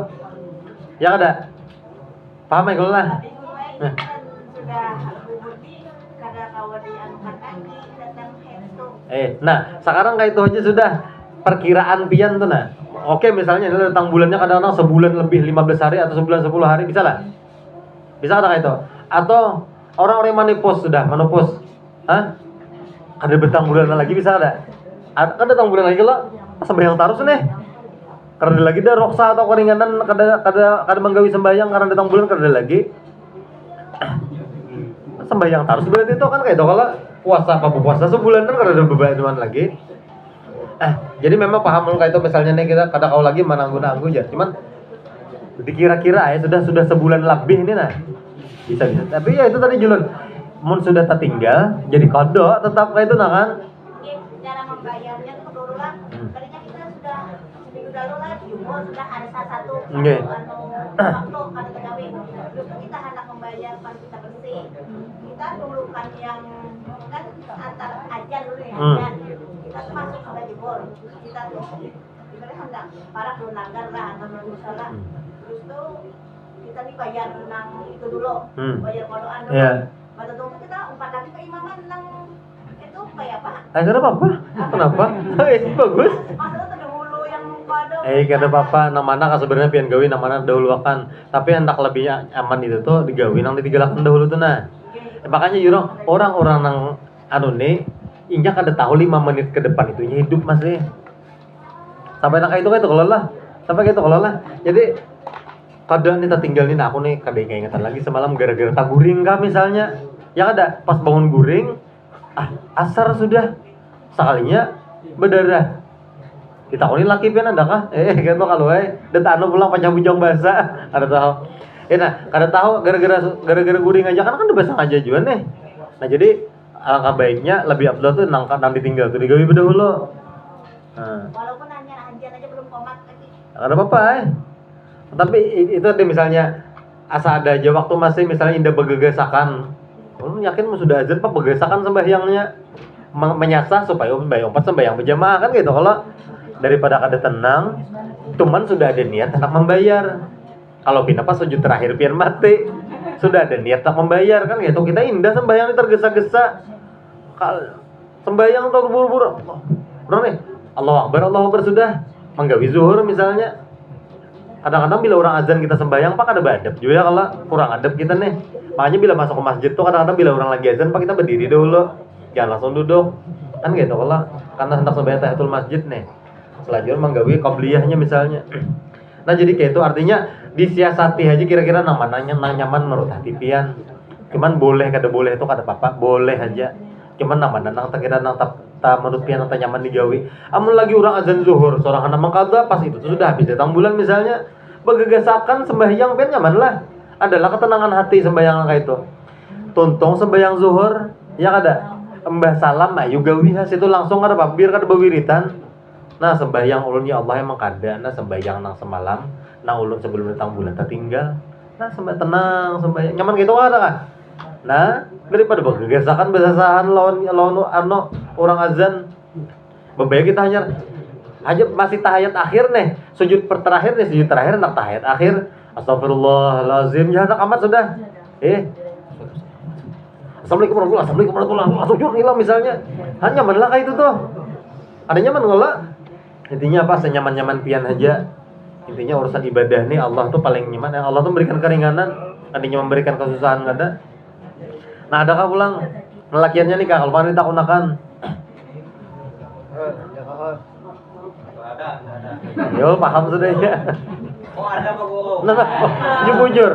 Ya ada. Paham ya kalau lah? Tapi gue sudah bukti kada kawan diangkat kaki datang itu. Nah sekarang kayak itu aja sudah perkiraan pian tuh nah. Oke misalnya ini datang bulannya kadang-kadang sebulan lebih 15 hari atau sebulan 10 hari bisa lah. Bisa ada kayak itu. Atau orang-orang yang menopause sudah menopause. Hah? Ada betang bulan lagi bisa ada. Kan datang bulan lagi kalau sembahyang terus nih. Karena lagi dah roksa atau keringanan kada menggawi sembahyang karena datang bulan kada lagi. Sembahyang terus berarti itu kan kayak itu kalau puasa apa puasa sebulan kan kada ada beban lagi. Jadi memang paham kayak itu misalnya nih kita kada kau lagi mananggu aja. Cuman dikira-kira ya sudah sebulan lebih ini nah. Bisa. Tapi ya itu tadi Julun. Mun sudah tertinggal jadi kodok tetap kayak itu nah kan. Cara membayarnya itu dulu lah. Tadinya kita sudah seminggu lalu lah Jumur sudah ada salah satu waktu ada pegawai. Terus kita hendak membayar pas kita bersih. Kita dulukan yang kan antar ajan dulu ya ajan. Kita tuh masuk sudah Jumur. Kita tuh ibaratnya hendak para belum langgar lah atau belum salah. Terus tuh kita dibayar nang itu dulu. Bayar kodokan dulu. Pada tunggu kita umpat lagi ke imaman nang itu kayak apa? Kenapa? Kenapa? Bagus. Maksudnya terdahulu yang kado. Kada apa-apa, namana sebenarnya pian gawi namana dahuluakan. Tapi hendak lebihnya aman itu tuh digawi nang ditigalakan dahulu tuh nah. Makanya jurang orang-orang nang nih injak kada tahu 5 menit ke depan itunya hidup masih. Sampai nang kayak itu kalau lah. Sampai kayak itu kalau lah. Jadi kadang nih tinggal nih aku nih kada ingatan lagi semalam gara-gara tak guring kah misalnya. Ya ada pas bangun guring asar sudah sekalinya berdarah. Ditakoni laki pian ada kah? Gitu kalau dan pulang panjang bujang basah. Ada tahu. Nah, kada tahu gara-gara guring aja kan udah basah aja juga nih. Nah, jadi alangkah baiknya lebih afdal tuh nang ditinggal tuh digawi dahulu. Walaupun hanya aja belum komat lagi. Kada apa-apa. Tapi itu ada misalnya asa ada aja waktu masih misalnya indah begegasakan. Yakin sudah azan pak begegasakan sembahyangnya menyasar supaya sembahyang sembahyang berjamaah kan gitu. Kalau daripada kada tenang, cuman sudah ada niat hendak membayar. Kalau pindah pas sujud terakhir pian mati, sudah ada niat hendak membayar kan gitu. Kita indah sembahyang tergesa-gesa. Sembahyang atau buru-buru. Bro nih, Allahu Akbar sudah menggawi zuhur misalnya. Kadang-kadang bila orang azan kita sembahyang pak ada badab juga kalau kurang adab kita nih. Makanya bila masuk ke masjid tuh kadang-kadang bila orang lagi azan pak kita berdiri dulu, jangan langsung duduk kan gitu kalau karena hendak sembahyang tahiyatul masjid nih. Selanjutnya menggawi qabliyahnya misalnya. Nah jadi kayak itu artinya disiasati aja kira-kira nyaman menurut hati pian. Cuman boleh kada boleh itu kada apa-apa, boleh aja. Cuman nang kira nang tak menurut pian atau nyaman digawi. Amun lagi orang azan zuhur, seorang anak mengkada pas itu sudah habis datang bulan misalnya, begegasakan sembahyang pian nyaman lah. Adalah ketenangan hati sembahyang kayak itu. Tuntung sembahyang zuhur, ya kada. Mbah salam ayu gawi has itu langsung kada biar kada bewiritan. Nah sembahyang ulun ya Allah emang kada. Nah sembahyang nang semalam, nang ulun sebelum datang bulan tertinggal. Nah tenang sembahyang nyaman gitu kada kan? Nah, daripada begegasakan besasahan lawan orang azan. Bebayar kita hanya masih tahiyat akhir nih, sujud terakhir nak tahiyat akhir. Astagfirullahalazim, ya nak amat sudah. Assalamualaikum warahmatullahi wabarakatuh. Sujud ilah misalnya. Hanya nyaman kayak itu tuh. Ada nyaman enggak? Intinya apa? Senyaman-nyaman pian aja. Intinya urusan ibadah nih Allah tuh paling nyaman. Allah tuh memberikan keringanan, adanya memberikan kesusahan enggak ada. Nah adakah pulang lelakiannya nih kak, kalau wanita unakan Yo paham sudah ya. Oh ada Pak Guru. Nah, you bujur.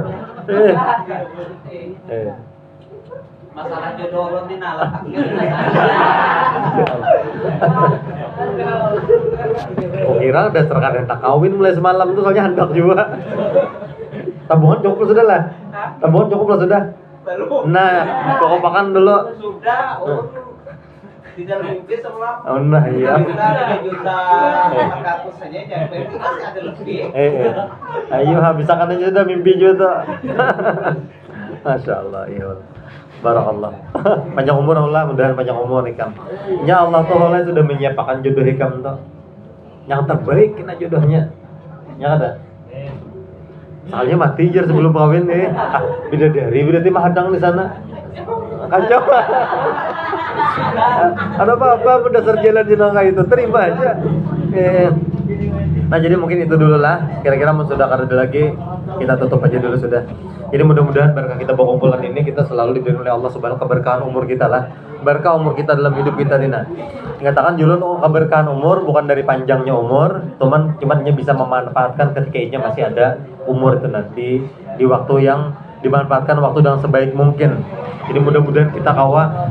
Masalah jodoh lo di nalak. Oh kira udah serkan tak kawin mulai semalam tuh soalnya hendak juga. Tabungan cukup sudah lah. Tabungan cukup lah sudah. Belum. Nah, pokok makan dulu. Sudah. Di dalam mimpi semua. Oh nah iya. Juta 400 saja yang penting masih ada lebih. Ayo habiskan aja sudah mimpi juga. Masya Allah, iya. Barakallah. Panjang umur Allah, mudahan panjang umur Hikam. Ya Allah tuh Allah sudah menyiapkan jodoh Hikam tuh. Yang terbaik kena jodohnya. Ya ada. Soalnya mati jar sebelum kawin nih. Bidadari berarti mahadang di sana. Kacau. Ada apa-apa berdasar jalan jenaka itu terima aja. Nah jadi mungkin itu dulu lah. Kira-kira mau sudah ada lagi kita tutup aja dulu sudah. Jadi mudah-mudahan berkah kita bawa kumpulan ini kita selalu diberi oleh Allah Subhanahu keberkahan umur kita lah. Berkah umur kita dalam hidup kita Dina. Dikatakan julun keberkahan umur bukan dari panjangnya umur, cuman hanya bisa memanfaatkan ketika ia masih ada umur itu nanti di waktu yang dimanfaatkan waktu dengan sebaik mungkin. Jadi mudah-mudahan kita kawa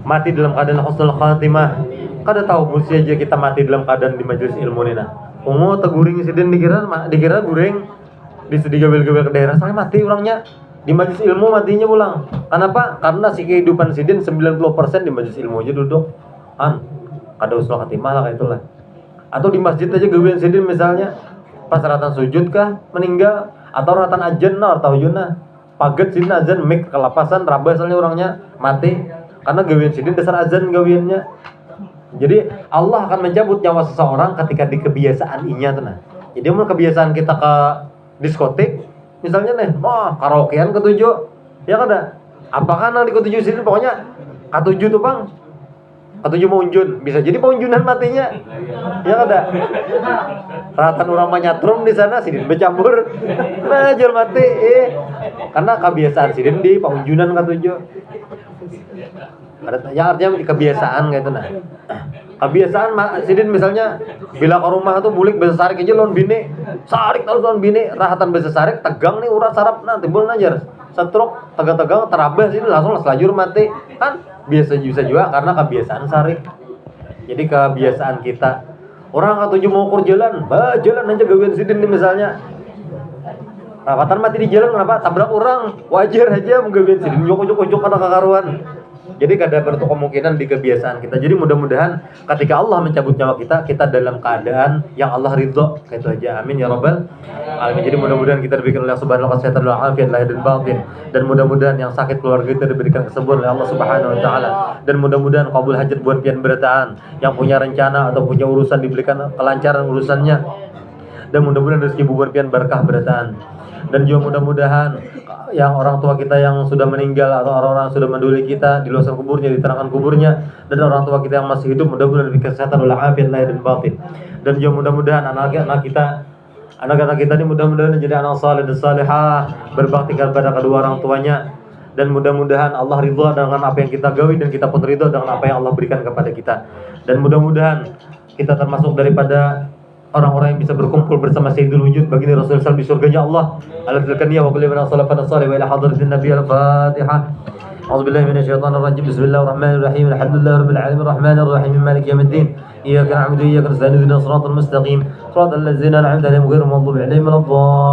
mati dalam keadaan husnul khatimah. Kada tahu mesti aja kita mati dalam keadaan di majelis ilmu Nina. Ungu teguring sidin dikira guring di gabel-gabel ke daerah saya mati orangnya di majelis ilmu matinya pulang. Kenapa? Karena si kehidupan sidin 90% di majelis ilmu aja duduk. Kada husnul khatimah lah kayak itulah. Atau di masjid aja gawean sidin misalnya pas ratan sujud kah meninggal atau ratan ajan nah atau yuna paget sidin azan mik kelapasan rabah soalnya orangnya mati karena gawean sidin dasar azan gaweannya. Jadi Allah akan mencabut nyawa seseorang ketika di kebiasaan inya tuh nah. Jadi mau kebiasaan kita ke diskotik misalnya nih, karaokean ketujuh ya kada apakah nang di ketujuh sini pokoknya ketujuh tuh bang ketujuh mau unjun bisa jadi paunjunan matinya ya kada ratan orang nyatrum di sana sidin bercampur nah jual mati karena kebiasaan sidin di paunjunan ketujuh ada ya artinya kebiasaan gitu nah kebiasaan sidin misalnya bila ke rumah tuh bulik bisa sarik aja lawan bini sarik terus lawan bini rahatan bisa sarik tegang nih urat sarap nah timbul najar stroke tegang-tegang terabah sini langsung selajur mati kan biasa juga karena kebiasaan sarik. Jadi kebiasaan kita orang ketujuh mau ukur jalan jalan aja gawean sidin nih misalnya rahatan mati di jalan kenapa tabrak orang wajar aja mau gawean sidin joko-joko kada kakaruan. Jadi kada bertuk kemungkinan di kebiasaan kita. Jadi mudah-mudahan ketika Allah mencabut nyawa kita dalam keadaan yang Allah ridho. Kayak itu aja. Amin ya rabbal alamin. Jadi mudah-mudahan kita diberikan oleh Subhanahu kesehatan dan afiat lahir dan batin. Dan mudah-mudahan yang sakit keluarga kita diberikan kesembuhan oleh Allah Subhanahu wa taala. Dan mudah-mudahan kabul hajat buat pian berataan. Yang punya rencana atau punya urusan diberikan kelancaran urusannya. Dan mudah-mudahan rezeki buat pian berkah berataan. Dan juga mudah-mudahan yang orang tua kita yang sudah meninggal atau orang-orang yang sudah mendahului kita diluaskan kuburnya, diterangkan kuburnya, dan orang tua kita yang masih hidup mudah-mudahan diberi kesehatan oleh afiat lahir dan batin. Dan juga mudah-mudahan anak-anak kita ini mudah-mudahan menjadi anak saleh dan salihah, berbakti kepada kedua orang tuanya. Dan mudah-mudahan Allah ridha dengan apa yang kita gawi dan kita pun ridha dengan apa yang Allah berikan kepada kita. Dan mudah-mudahan kita termasuk daripada orang-orang yang bisa berkumpul bersama Sayyidul Wujud baginda Rasul sallallahu alaihi wasallam di surganya Allah. Al-Fatihah wa kullu man salafana salih wa ila hadratin Nabi al-Fatihah. A'udzubillahi minasyaitonir rajim. Bismillahirrahmanirrahim. Alhamdulillahirabbil alamin arrahmanir rahim maliki yaumiddin. Iyyaka na'budu wa iyyaka nasta'in ihdinas siratal mustaqim. Siratal ladzina an'amta 'alaihim ghairil maghdubi 'alaihim waladdallin.